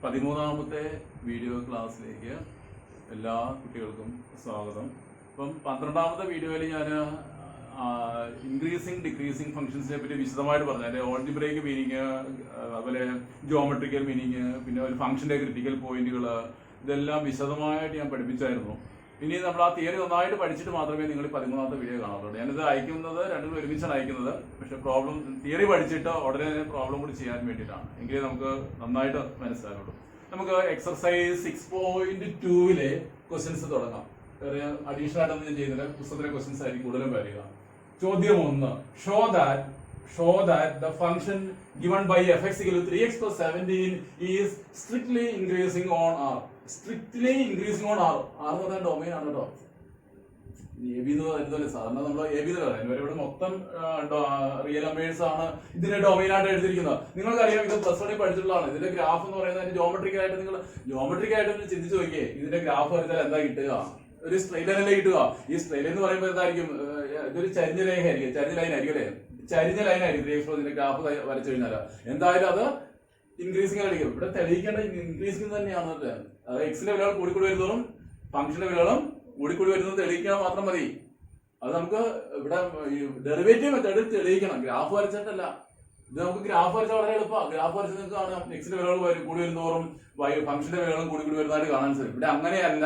13ാമത്തെ video ക്ലാസ്സിലേക്ക് എല്ലാ കുട്ടികൾക്കും സ്വാഗതം. അപ്പം 12ാമത്തെ വീഡിയോയിൽ ഞാൻ ഇൻക്രീസിങ് ഡിക്രീസിങ് ഫംഗ്ഷൻസിനെ പറ്റി വിശദമായിട്ട് പറഞ്ഞു. അതിൻ്റെ ഓൾജിബ്രൈക്ക് മീനിങ്, അതുപോലെ ജോമെട്രിക്കൽ മീനിങ്, പിന്നെ ഒരു ഫംഗ്ഷൻ്റെ ക്രിട്ടിക്കൽ പോയിന്റുകൾ, ഇതെല്ലാം വിശദമായിട്ട് ഞാൻ പഠിപ്പിച്ചായിരുന്നു. ഇനി നമ്മൾ ആ തിയറി നന്നായിട്ട് പഠിച്ചിട്ട് മാത്രമേ നിങ്ങൾ 13ാമത്തെ വീഡിയോ കാണാറുള്ളൂ. ഞാനിത് അയക്കുന്നത് രണ്ടും ഒരുമിച്ചാണ് അയക്കുന്നത്. പക്ഷെ പ്രോബ്ലം തിയറി പഠിച്ചിട്ട് ഉടനെ പ്രോബ്ലം കൂടി ചെയ്യാൻ വേണ്ടിയിട്ടാണ്. എങ്കിലേ നമുക്ക് നന്നായിട്ട് മനസ്സിലാകുള്ളൂ. നമുക്ക് എക്സർസൈസ് 6.2 ക്വസ്റ്റ്യൻസ് തുടങ്ങാം. അഡീഷണൽ ആയിട്ടൊന്നും ഞാൻ ചെയ്യുന്നില്ല. പുസ്തകത്തിലെ ക്വസ്റ്റ്യൻസ് ആയിരിക്കും കൂടുതലും വരിക. ചോദ്യം 1. Show that the function given by fx equal to 3x plus 17 is strictly increasing on R. Strictly increasing on R. R എന്ന് പറഞ്ഞാൽ ഡൊമൈൻ ആണ് കേട്ടോ. എ ബി എന്ന് പറയുന്നത് സാധാരണ നമ്മൾ എ ബി എന്ന് പറയാം. ഇവിടെ മൊത്തം റിയൽ നമ്പേഴ്സ് ആണ് ഇതിന്റെ ഡൊമൈൻ ആയിട്ട് എടുത്തിരിക്കുന്നത്. നിങ്ങൾക്കറിയാം, ഇത് പ്ലസ് 1 പഠിച്ചിട്ടുള്ളതാണ്. ഇതിന്റെ ഗ്രാഫ് എന്ന് പറയുന്നത് ജോമെട്രിക്കായിട്ട് നിങ്ങൾ ചിന്തിച്ചു നോക്കിയേ. ഇതിന്റെ ഗ്രാഫ് വരച്ചാൽ എന്താ കിട്ടുക? ഒരു സ്ട്രെയിറ്റ് ലൈനല്ലേ കിട്ടുക. ഈ സ്ട്രെയിറ്റ് ലൈൻ എന്ന് പറയുമ്പോൾ എന്തായിരിക്കും? ഇതൊരു ചരിഞ്ഞ ലൈൻ ആയിരിക്കും. ചരിഞ്ഞ ലൈൻ ആയിരിക്കും അല്ലേ? ചരിഞ്ഞ ലൈൻ ആയിരിക്കും. ഇതിന്റെ ഗ്രാഫ് വരച്ചു കഴിഞ്ഞാൽ എന്തായാലും അത് ഇൻക്രീസിംഗ് ആയിരിക്കും. ഇവിടെ തെളിയിക്കേണ്ട ഇൻക്രീസിംഗ് തന്നെയാണ്. അത് എക്സിന്റെ വിലകൾ കൂടിക്കൂടി വരുന്നതും ഫംഗ്ഷന്റെ വിലകളും കൂടിക്കൂടി വരുന്നത് തെളിയിക്കാൻ മാത്രം മതി. അത് നമുക്ക് ഇവിടെ ഡെറിവേറ്റീവ് മെത്തേഡ് തെളിയിക്കണം, ഗ്രാഫ് വരച്ചിട്ടല്ല. ഇത് നമുക്ക് ഗ്രാഫ് വരച്ചാൽ വളരെ എളുപ്പമാണ്. ഗ്രാഫ് വരച്ച് നിങ്ങൾക്ക് കാണാം, എക്സിന്റെ വിലകൾ കൂടി വരുന്നതോറും ഫംഗ്ഷന്റെ വിലകളും കൂടി വരുന്നതായിട്ട് കാണാൻ സാധിക്കും. ഇവിടെ അങ്ങനെയല്ല.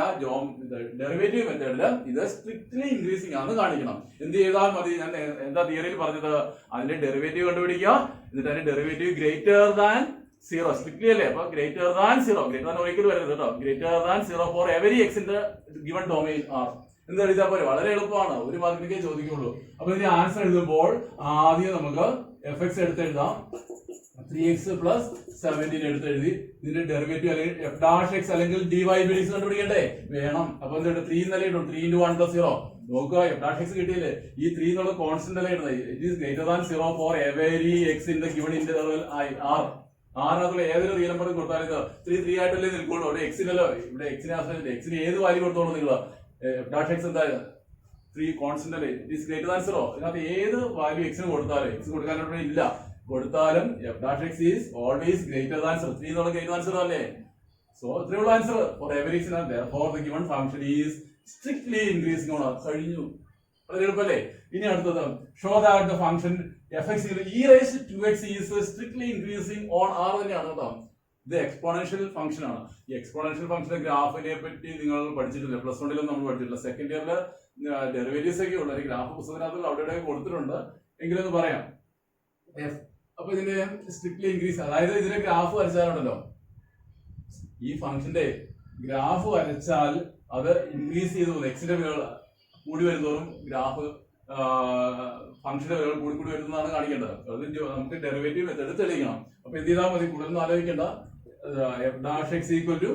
ഡെറിവേറ്റീവ് മെത്തേഡില് ഇത് സ്ട്രിക്ട്ലി ഇൻക്രീസിംഗ് ആണ് കാണിക്കണം. എന്ത് ചെയ്താൽ മതി? ഞാൻ എന്താ തിയറിയിൽ പറഞ്ഞത്? അതിന്റെ ഡെറിവേറ്റീവ് കണ്ടുപിടിക്കുക. എന്നിട്ട് അതിന്റെ ഡെറിവേറ്റീവ് ഗ്രേറ്റർ ദാൻ 0, സ്ട്രിക്ട്ലി അല്ലേ? അപ്പൊ ഗ്രേറ്റർ ദാൻ 0, ഗ്രേറ്റർ ദാൻ ഒരിക്കലും വരരുത് കേട്ടോ. Greater than 0 for every x in the given domain R എന്ന് എഴുതിയാൽ പോലെ. വളരെ എളുപ്പമാണ്. ഒരു മാർക്കിനൊക്കെ ചോദിക്കുള്ളൂ. അപ്പൊ ഇതിന്റെ ആൻസർ എഴുതുമ്പോൾ ആദ്യം നമുക്ക് എഫ് എക്സ് എടുത്ത് എഴുതാം. 3x plus 17 എടുത്ത് എഴുതി ഇതിന്റെ ഡെറിവേറ്റീവ് അല്ലെങ്കിൽ എഫ് ഡാഷ് എക്സ് അല്ലെങ്കിൽ ഡി വൈ ബി ഡി കണ്ടുപിടിക്കണ്ടേ? വേണം. അപ്പൊ എന്തുണ്ട്? 3 എന്നല്ലേ ഇടും. 3 × 1 + 0. നോക്കുക, എഫ് ഡാഷ് എക്സ് കിട്ടിയില്ലേ? ഈ 3 എന്നുള്ള കോൺസ്റ്റന്റ് അല്ലേ ഇടുന്നത്? It is greater than 0 for every x in the given interval R. ആറിനകത്തുള്ള ഏതൊരു റിയൽ നമ്പർ കൊടുത്താലും ഇത് 3 ആയിട്ടല്ലേ നിൽക്കുള്ളൂ. അവിടെ എക്സിനല്ലോ. ഇവിടെ എക്സിനെ ആശ്രയിച്ചില്ല. എക്സിന് ഏത് വാല്യൂ കൊടുത്തോളൂ നിങ്ങൾ? എഫ് ഡാഷ് എക്സ് എന്താ? 3 കോൺസ്റ്റന്റ് അല്ലേ? It is greater than 0. ഇതിനകത്ത് ഏത് വാല്യൂ എക്സിന് കൊടുത്താലും, എക്സ് കൊടുക്കാനായിട്ട് ഇല്ല, കൊടുത്താലും f dash x is always greater than 0. 3 എന്നുള്ള ഗ്രേറ്റർ ദാൻ 0 അല്ലേ? സോ ഇത്രയുള്ള answer for every x. For the given function is strictly increasing on R. കഴിഞ്ഞു. വളരെ എളുപ്പല്ലേ? ഇനി അടുത്തത്, show that the function fx e raised to 2x is strictly increasing on r തന്നെയാണ് കേട്ടോ. ഇത് എക്സ്പോണൻഷ്യൽ ഫംഗ്ഷൻ ആണ്. ഈ എക്സ്പോണൻഷ്യൽ ഫംഗ്ഷന്റെ ഗ്രാഫിനെ പറ്റി നിങ്ങൾ പഠിച്ചിട്ടില്ല. പ്ലസ് 1 നമ്മൾ പഠിച്ചിട്ടില്ല. സെക്കൻഡ് ഇയറിൽ ഡെറിവേറ്റീവ്സ് ഒക്കെ ഉള്ള ഗ്രാഫ് പുസ്തകത്തിനകത്ത് അവിടെ കൊടുത്തിട്ടുണ്ട്. എങ്കിലൊന്ന് പറയാം. അപ്പൊ ഇതിന്റെ സ്ട്രിക്ട്ലി ഇൻക്രീസ്, അതായത് ഇതിന്റെ ഗ്രാഫ് വരച്ചാലുണ്ടല്ലോ, ഈ ഫംഗ്ഷന്റെ ഗ്രാഫ് വരച്ചാൽ അത് ഇൻക്രീസ് ചെയ്തു പോകുന്നു. എക്സിന്റെ വിലകൾ കൂടി വരുന്നതോറും ഗ്രാഫ് ഫംഗ്ഷന്റെ വിലകൾ കൂടി വരുന്നതാണ് കാണിക്കേണ്ടത്. അത് നമുക്ക് ഡെറിവേറ്റീവ് മെത്തേഡ് തെളിയിക്കണം. അപ്പൊ എന്ത് ചെയ്താൽ മതി? കൂടുതലൊന്നും ആലോചിക്കേണ്ട. F dash x equal to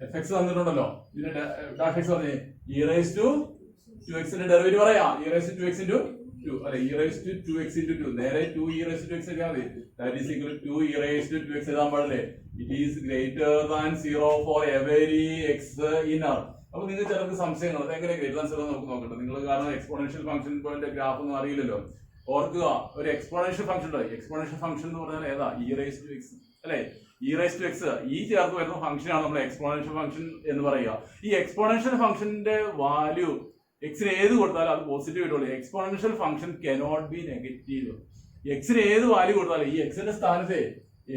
f x തന്നിട്ടുണ്ടല്ലോ. ഇതിന്റെ ഡാഷ് എക്സ് പറഞ്ഞേ e raised to 2x ന്റെ ഡെറിവേറ്റീവ് പറയാം. e raised to 2x into 2 അല്ലെ? e raised to 2x into 2 നേരെ 2 e raised to 2x ഒക്കെ മതി. That is equal to 2 e raised to 2x എഴുതാൻ പാടില്ലേ? It is greater than 0 for every x in R. അപ്പൊ നിങ്ങൾക്ക് ചിലർക്ക് സംശയങ്ങൾ, അതെങ്ങനെ ഗ്രേറ്റർ ദാൻ 0 നമുക്ക് നോക്കട്ടെ. നിങ്ങൾ കാരണം എക്സ്പോണൻഷ്യൽ ഫംഗ്ഷൻ പോയിന്റ് ഗ്രാഫ് ഒന്നും അറിയില്ലല്ലോ. ഓർക്കുക, ഒരു എക്സ്പോണൻഷ്യൽ ഫംഗ്ഷൻ ഉണ്ട്. എക്സ്പോണൻഷ്യൽ ഫംഗ്ഷൻ എന്ന് പറഞ്ഞാൽ ഏതാ? e raised to x അല്ലെ? e raised to x ഈ ചേർത്ത് വരുന്ന ഫംഗ്ഷൻ ആണ് നമ്മൾ എക്സ്പോണൻഷ്യൽ ഫംഗ്ഷൻ എന്ന് പറയുക. ഈ എക്സ്പോണൻഷ്യൽ ഫംഗ്ഷന്റെ വാല്യൂ എക്സിന് ഏത് കൊടുത്താലും അത് പോസിറ്റീവ് ആയിട്ടുള്ളൂ. Exponential function cannot be negative. എക്സിന് ഏത് വാല്യൂ കൊടുത്താലും, ഈ എക്സിന്റെ സ്ഥാനത്തെ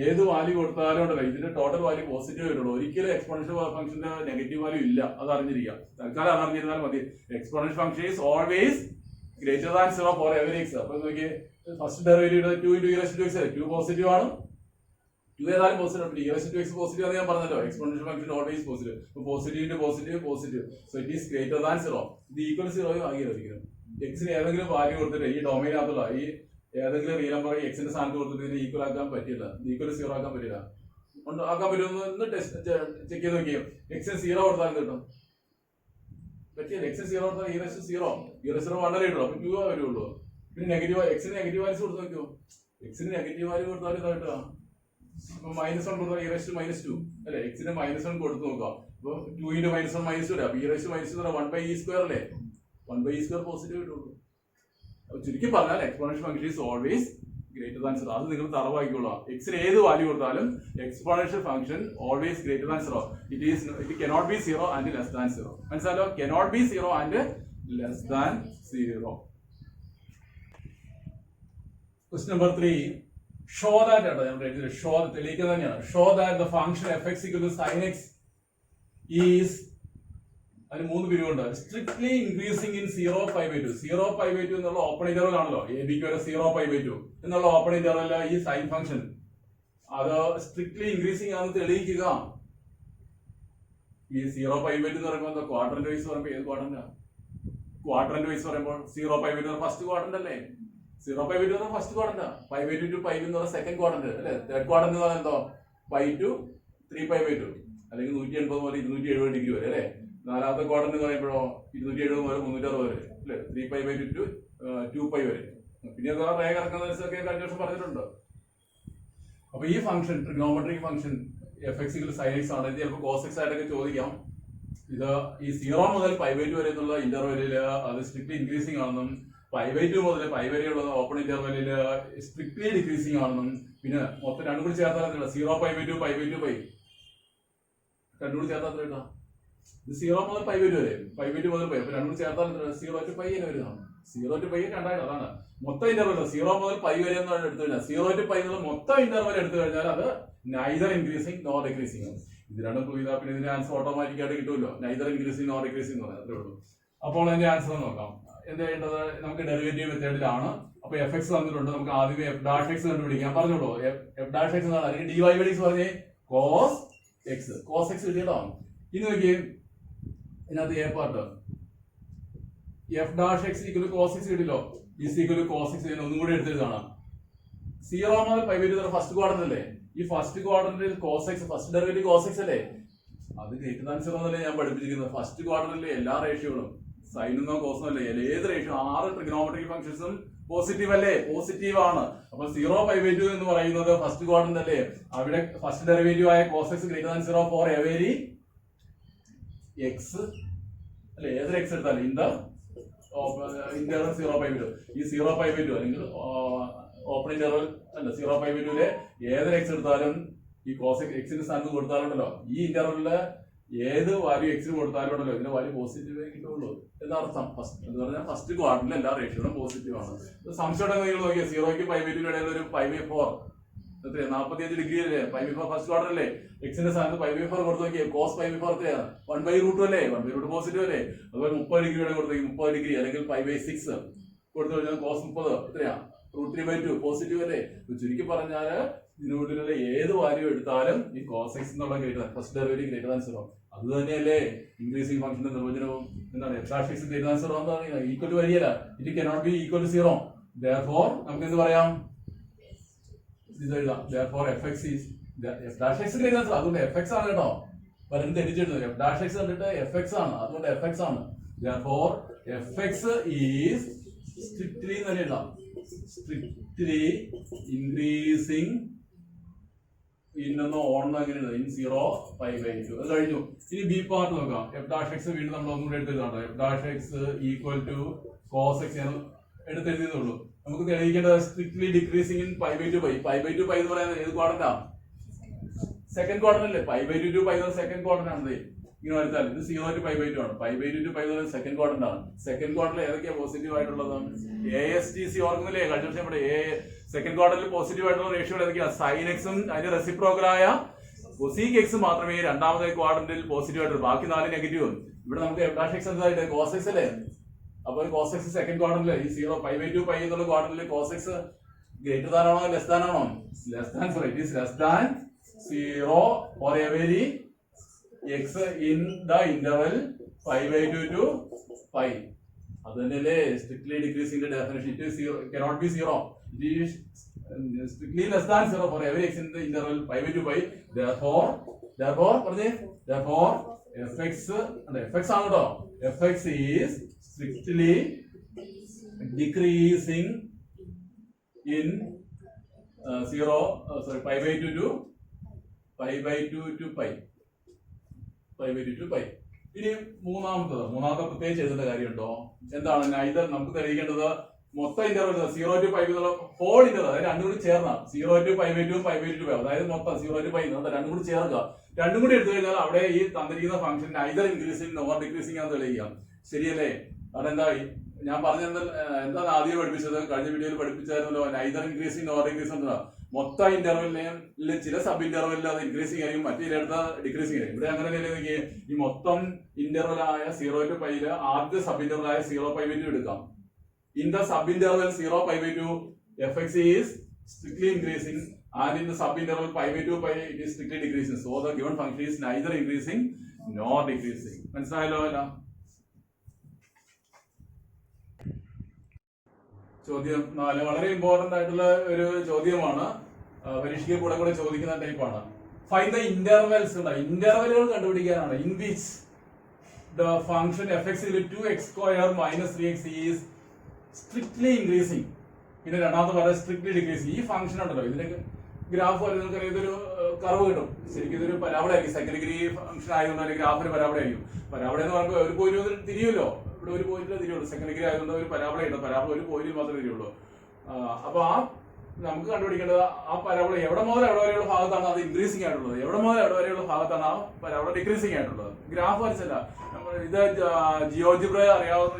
ഏത് വാല്യൂ കൊടുത്താലും ഉണ്ടല്ലോ, ഇതിന്റെ ടോട്ടൽ വാല്യൂ പോസിറ്റീവ് ആയിട്ടുള്ളൂ. ഒരിക്കലും എക്സ്പോണൻഷ്യൽ ഫംഗ്ഷന്റെ നെഗറ്റീവ് വാല്യൂ ഇല്ല. അത് അറിഞ്ഞിരിക്കുക. തൽക്കാലം അത് അറിഞ്ഞിരുന്നാൽ മതി. Exponential function is always greater than 0 for every X. അപ്പൊ നോക്കി, first derivative 2 × e raised to 2x. 2 positive ആണ്. 2 ഏതായാലും positive. e raised to x positive ആണെന്ന് ഞാൻ പറഞ്ഞല്ലോ. Exponential function always positive. Positive into positive positive. So it is greater than 0. ഇത് equal 0 ആകിയിരിക്കും. എക്സിന് ഏതെങ്കിലും വാല്യൂ കൊടുത്തിട്ട് ഈ ഡൊമൈനകത്തുള്ള ഈ ഏതെങ്കിലും റിയൽ നമ്പർ എക്സിന്റെ സ്ഥാനത്ത് കൊടുത്തിട്ട് ഇതിനെ ഈക്വൽ ആക്കാൻ പറ്റില്ല. ഈക്വൽ 0 ആക്കാൻ പറ്റില്ല. ആക്കാൻ പറ്റുമെന്ന് ചെക്ക് ചെയ്ത് നോക്കിയോ? എക്സിന് 0 കൊടുത്താൽ കിട്ടും. പറ്റില്ല. എക്സിന് 0 കൊടുത്താൽ e raised to 0. e raised to 1 അല്ലേ ഇടുള്ളൂ. അപ്പൊ 2 വരുള്ളൂ. പിന്നെ നെഗറ്റീവ് എക്സിന് നെഗറ്റീവ് വാല്യൂസ് കൊടുത്ത് നോക്കിയോ? എക്സിന് നെഗറ്റീവ് വാല്യൂ കൊടുത്താൽ ഇതായിട്ടാ. അപ്പൊ -1 കൊടുത്താൽ e raised to -2 അല്ലെ? എക്സിന് -1 കൊടുത്ത് നോക്കാം. അപ്പൊ 2 × -1 -2 ഇടാം. e raised to -2 1/e² അല്ലേ? 1/e² പോസിറ്റീവ് ഇട്ടുള്ളൂ. ചുരുക്കി പറഞ്ഞാൽ exponential function is always greater than zero. അത് നിങ്ങൾ തറവായിക്കോളൂ. എക്സിന് ഏത് വാല്യൂ കൊടുത്താലും exponential function always greater than zero. It cannot be zero and less than zero. മനസ്സിലാലോ? Cannot be zero and less than zero. Question number 3. Show that ആണ് നമ്മൾ എഴുതിയത്. ഷോ തെളിയിക്കുക തന്നെയാണ്. Show that the function f x equal to sine x is, അതിന് 3 പിരിവുണ്ട്. Strictly increasing in 0π/2. 0π/2 എന്നുള്ള open interval ആണല്ലോ. A ബിക്ക് വരെ 0π/2 എന്നുള്ള ഓപ്പൺ ഇന്റർവൽ ഈ സൈൻ ഫംഗ്ഷൻ അത് സ്ട്രിക്ട്ലി ഇൻക്രീസിംഗ് ആണെന്ന് തെളിയിക്കുക. ഈ 0π/2 എന്ന് പറയുമ്പോൾ എന്താ, ക്വാഡ്രന്റ് വൈസ് പറയുമ്പോൾ ഏത് ക്വാഡ്രന്റാ? ക്വാഡ്രന്റ് വൈസ് പറയുമ്പോൾ 0π/2 ഫസ്റ്റ് ക്വാഡ്രന്റ് അല്ലേ? 0π/2 ഫസ്റ്റ് ക്വാഡ്രന്റ്. π/2 to π എന്ന് പറയുന്നത് സെക്കൻഡ് ക്വാഡ്രന്റ് അല്ലേ? തേർഡ് ക്വാഡ്രന്റ് എന്ന് പറയുന്നത് എന്തോ π to 3π/2 അല്ലെങ്കിൽ 180 മുതൽ 270 ഡിഗ്രി വരെ അല്ലേ? നാലാമത്തെ ക്വാഡ്രന്റ് എന്ന് പറയുമ്പോഴോ 270 മുതൽ 360 വരെ അല്ലെ? 3π/2 to 2π വരെ. പിന്നെ റേ കറക്കുന്ന ദിവസമൊക്കെ കഴിഞ്ഞ വർഷം പറഞ്ഞിട്ടുണ്ട്. അപ്പൊ ഈ function trigonometric function f x equal sine x ആണ്. ഇത് ചിലപ്പോൾ കോസ് എക്സ് ആയിട്ടൊക്കെ ചോദിക്കാം. ഇത് ഈ 0 മുതൽ π/2 വരെ എന്നുള്ള ഇന്റർവെല്ലില് അത് സ്ട്രിക്ട്ലി ഇൻക്രീസിംഗ് ആണെന്നും π/2 മുതൽ π വരെയുള്ള ഓപ്പൺ ഇന്റർവെല്ലില് സ്ട്രിക്ട്ലി ഡിക്രീസിംഗ് ആണെന്നും പിന്നെ മൊത്തം രണ്ടും കൂടി ചേർത്താൽ 0π/2 π/2 π രണ്ടും കൂടി ചേർത്താൽ എത്ര കിട്ടാം? 0 മുതൽ π/2 വരെ, π/2 മുതൽ π. അപ്പൊ രണ്ടും ചേർത്താൽ 0 to π തന്നെ വരുന്നതാണ്. 0 to π രണ്ടായിട്ട് അതാണ് മൊത്തം ഇന്റർവെൽ. 0 മുതൽ π വരെ എന്ന് എടുത്തു കഴിഞ്ഞാൽ 0 to π എന്നുള്ള മൊത്തം ഇന്റർവെൽ എടുത്തു കഴിഞ്ഞാൽ അത് നൈദർ ഇൻക്രീസിംഗ് നോർ ഡിക്രീസിംഗ് ആണ്. ഇത് രണ്ടും പ്രൂവ് ചെയ്താൽ പിന്നെ ഇതിന്റെ ആൻസർ ഓട്ടോമാറ്റിക് ആയിട്ട് കിട്ടുമല്ലോ. നൈദർ ഇൻക്രീസിംഗ് നോർ ഡിക്രീസിംഗ് എന്ന് പറയാം. അത്രേ ഉള്ളൂ. അപ്പോൾ അതിന്റെ ആൻസർ നോക്കാം. എന്താ ചെയ്യേണ്ടത്? നമുക്ക് ഡെറിവേറ്റീവ് മെത്തേഡിലാണ്. അപ്പൊ എഫ് എക്സ് തന്നിട്ടുണ്ട്. നമുക്ക് ആദ്യമേ എഫ് ഡാഷ് എക്സ് കണ്ടുപിടിക്കാം. പറഞ്ഞോളൂ. എഫ് ഡാഷ് എക്സ് എന്നാണ്, അല്ലെങ്കിൽ ഡി വൈ ബൈ എക്സ് പറഞ്ഞേ കോസ് എക്സ്. കോസ് എക്സ് കിട്ടിയതോ? ഇനി നോക്കിയേ, ഇതിനകത്ത് a part f dash x equal cos x കിട്ടില്ലോ. ഈസ് ഈക്വൽ കോസ് എക്സ് ഒന്നും കൂടി എടുത്തതാണ്. 0 മുതൽ π/2 ഫസ്റ്റ് ക്വാഡ്രന്റ് അല്ലേ? ഈ ഫസ്റ്റ് ക്വാഡ്രന്റിൽ cos x first derivative cos x അല്ലേ? അത് ഗ്രേറ്റർ ദാൻ 0 എന്നല്ലേ ഞാൻ പഠിപ്പിച്ചിരിക്കുന്നത്. ഫസ്റ്റ് ക്വാഡ്രന്റിലെ എല്ലാ റേഷ്യോകളും സൈനോ കോസോ അല്ലേ, ഏത് റേഷ്യോ 6 ട്രിഗണോമെട്രിക് ഫംഗ്ഷൻസും പോസിറ്റീവ് അല്ലേ? പോസിറ്റീവ് ആണ്. അപ്പൊ 0π/2 എന്ന് പറയുന്നത് ഫസ്റ്റ് ക്വാഡ്രന്റ് അല്ലേ? അവിടെ ഫസ്റ്റ് ഡെറിവേറ്റീവ് ആയ cos x greater than 0 for every x അല്ലെ? ഏതൊരു എക്സ് എടുത്താലും ഇന്റർവൽ 0π/2. ഈ 0π/2 അല്ലെങ്കിൽ ഓപ്പൺ ഇന്റർവൽ അല്ല 0π/2 ഏതൊരു എക്സ് എടുത്താലും ഈ കോസ് എക്സിന്റെ സ്ഥാനത്ത് കൊടുത്താലുണ്ടല്ലോ, ഈ ഇന്റർവെലില് ഏത് വാല്യൂ എക്സിന് കൊടുത്താലും ഉണ്ടല്ലോ ഇതിന്റെ വാല്യൂ പോസിറ്റീവ് കിട്ടുള്ളൂ എന്നർത്ഥം. എന്ന് പറഞ്ഞാൽ ഫസ്റ്റ് ക്വാഡ്രന്റിൽ എല്ലാ റേഷ്യോകളും പോസിറ്റീവ് ആണ്. സംശയം നിങ്ങൾ നോക്കിയാൽ 0ക്കും π/2 ഇടയിൽ ഒരു π/4 എത്രയാ? 45 ഡിഗ്രി അല്ലേ? π/4 ഫസ്റ്റ് ക്വാഡ്രന്റ് അല്ലേ? എക്സിന്റെ സ്ഥാനത്ത് π/4 കൊടുത്തു നോക്കിയാൽ കോസ് π/4 എത്രയാണ്? 1/√2 അല്ലേ? 1/√2 പോസിറ്റീവ് അല്ലേ? അതുപോലെ 30 ഡിഗ്രിയുടെ കൊടുത്തു 30 ഡിഗ്രി അല്ലെങ്കിൽ π/6 കൊടുത്തു കഴിഞ്ഞാൽ കോസ് 30 എത്രയാ? √3/2 പോസിറ്റീവ് അല്ലേ? ചുരുക്കി പറഞ്ഞാല് ഇതിനുള്ളിലുള്ള ഏത് വാല്യൂ എടുത്താലും ഈ കോസ് എക്സ് എന്നുള്ള ഫസ്റ്റ് ഡെറിവേറ്റീവ് ഗ്രേറ്റർ ദാൻ 0. അത് തന്നെയല്ലേ ഇൻക്രീസിംഗ് ഫംഗ്ഷന്റെ നിർവചനവും. എന്താണ്? F dash x greater than 0 എന്ന് പറയുന്നത് ഈക്വൽ ടു വരികയില്ല. It cannot be equal to 0. therefore നമുക്ക് എന്ത് പറയാം? ഇത് എഴുതാം. therefore fx is f dash x greater than 0. അതുകൊണ്ട് fx ആണ് കേട്ടോ. പലരും തെറ്റിച്ചിരുന്നു. f dash x കണ്ടിട്ട് fx ആണ്, അതുകൊണ്ട് fx ആണ്. therefore fx is strictly എന്ന് എഴുതാം. strictly increasing ഇന്നൊന്ന് ഓൺ അങ്ങനെ ഇൻ 0π/2 അത് കഴിഞ്ഞു. ഇനി ബി പാർട്ട് നോക്കാം. എഫ് ഡാഷ് എക്സ് വീണ്ടും നമ്മൾ ഒന്നുകൂടെ എടുത്തെഴുതാം. F dash x equal to cos x എടുത്തെഴുതിയതുള്ളൂ. നമുക്ക് തെളിയിക്കേണ്ടത് സ്ട്രിക്ട്ലി ഡിക്രീസിംഗ് ഇൻ π/2 π/2 എന്ന് പറയുന്നത് ഏത് ക്വാഡ്രന്റാ? സെക്കൻഡ് ക്വാഡ്രന്റ് അല്ലേ? π/2 to π സെക്കൻഡ് ക്വാഡ്രന്റ് ആണ്. ഇങ്ങനെ വരച്ചാൽ ഇത് 0 to π/2 ആണ്. π/2 to π സെക്കൻഡ് ക്വാഡ്രന്റ് ആണ്. സെക്കൻഡ് ക്വാഡ്രന്റിൽ ഏതൊക്കെയാ പോസിറ്റീവ് ആയിട്ടുള്ളത്? ASTC ഓർക്കുന്നില്ലേ? കഴിഞ്ഞ വർഷം ഇവിടെ സെക്കൻഡ് ക്വാഡ്രന്റിൽ പോസിറ്റീവ് ആയിട്ടുള്ള റേഷ്യോകൾ ഏതൊക്കെയാണ്? സൈൻ എക്സും അതിന്റെ റെസിപ്രോക്കലായ കൊസീക് എക്സ് മാത്രമേ രണ്ടാമത്തെ ക്വാഡ്രന്റിൽ പോസിറ്റീവ് ആയിട്ടുള്ളൂ. ബാക്കി 4 നെഗറ്റീവും. ഇവിടെ നമുക്ക് എഫ് ഡാഷ് എക്സ് എന്തായിട്ട് കോസ് എക്സ് അല്ലേ? അപ്പോൾ കോസ് എക്സ് സെക്കൻഡ് ക്വാഡ്രന്റിൽ ഈ 0π/2 എന്നുള്ള ക്വാഡ്രന്റിൽ കോസ് എക്സ് ഗ്രേറ്റർ ദാൻ ആണോ ലെസ് ദാൻ ആണോ? Less than. Sorry, it is less than 0 for every x in the interval π/2 to π. അത് തന്നെയല്ലേ strictly decreasing definition. It cannot be 0. It is strictly less than 0 for every x in the interval π/2 π. therefore പറഞ്ഞേ therefore fx ആണ് കേട്ടോ. fx is strictly decreasing in π/2 to π. π/2 to π. ഇനി മൂന്നാമത്തെ പ്രത്യേകിച്ച് എഴുതേണ്ട കാര്യമുണ്ടോ? എന്താണ്? നൈദർ നമുക്ക് തെളിയിക്കേണ്ടത് മൊത്തം ഇന്റർവൽ 0 to π എന്നുള്ള ഹോൾ ഇന്റർവൽ, അതായത് രണ്ടും കൂടി ചേർന്ന 0 to π/2 π/2 to π, അതായത് മൊത്തം 0 to π രണ്ടും കൂടി ചേർക്കുക. രണ്ടും കൂടി എടുത്തു കഴിഞ്ഞാൽ അവിടെ ഈ തന്നിരിക്കുന്ന function either increasing nor decreasing ആണെന്ന് തെളിയിക്കാം. ശരിയല്ലേ? അതെന്തായി ഞാൻ പറഞ്ഞത് എന്താണ് ആദ്യം പഠിപ്പിച്ചത്? കഴിഞ്ഞ വീഡിയോയിൽ പഠിപ്പിച്ചായിരുന്നല്ലോ, ഐദർ ഇൻക്രീസിംഗ് നോർ ഡിക്രീസിംഗ്. മൊത്തം ഇന്റർവെല്ലിൽ ചില സബ് ഇന്റർവെല്ലിൽ അത് ഇൻക്രീസിംഗ് ആയിരിക്കും, മറ്റേടത്ത് ഡിക്രീസിംഗ് ആയിരിക്കും. ഇവിടെ അങ്ങനെ ഈ മൊത്തം ഇന്റർവൽ ആയ 0 to π ആദ്യ സബ് ഇന്റർവൽ ആയ 0 π/2 എടുക്കാം. In the sub-interval 0 π/2, fx is strictly increasing, and in the sub-interval π/2 π it is strictly decreasing. So the given function is neither increasing nor decreasing. മനസ്സിലായല്ലോ അല്ല? ചോദ്യം 4 വളരെ ഇമ്പോർട്ടന്റ് ആയിട്ടുള്ള ഒരു ചോദ്യമാണ്, പരീക്ഷയ്ക്ക് കൂടെ ചോദിക്കുന്ന ടൈപ്പാണ്. Find the intervals. ഇന്റർവെലുകൾ കണ്ടുപിടിക്കാനാണ്. In which the function fx equal to x² - 3x is strictly increasing. പിന്നെ രണ്ടാമത്തെ പറയാം സ്ട്രിക്ട്ലി ഡിക്രീസിംഗ്. ഈ ഫംഗ്ഷൻ ഉണ്ടല്ലോ, ഇതിന്റെ ഗ്രാഫ് വരെ നിങ്ങൾക്ക് ഇതൊരു കർവ് കിട്ടും. ശരിക്കും ഇതൊരു പരാബോള ആയിരിക്കും. സെക്കൻഡ് ഡിഗ്രി ഫംഗ്ഷൻ ആയതുകൊണ്ട് ഗ്രാഫിന് പരാബോള ആയിരിക്കും. പരാബോള എന്ന് പറയുമ്പോൾ ഒരു പോയിന്റ് തിരിയുമല്ലോ, ഇവിടെ ഒരു പോയിന്റിൽ തിരിയുള്ളൂ. സെക്കൻഡ് ഡിഗ്രി ആയതുകൊണ്ട് ഒരു പരാബോള കിട്ടും. പരാബോള ഒരു പോയിന്റിൽ മാത്രമേ തിരിയുള്ളൂ. അപ്പൊ നമുക്ക് കണ്ടുപിടിക്കേണ്ടത് ആ പരാബോള എവിടെ മുതൽ എവിടെ വരെയുള്ള ഭാഗത്താണ് അത് ഇൻക്രീസിംഗ് ആയിട്ടുള്ളത്, എവിടെ മുതൽ എവിടെ വരെയുള്ള ഭാഗത്താണ് ആ പരാബോള ഡിക്രീസിംഗ് ആയിട്ടുള്ളത്. ഗ്രാഫ് വരച്ചല്ല. ഇത് ജിയോജിബ്ര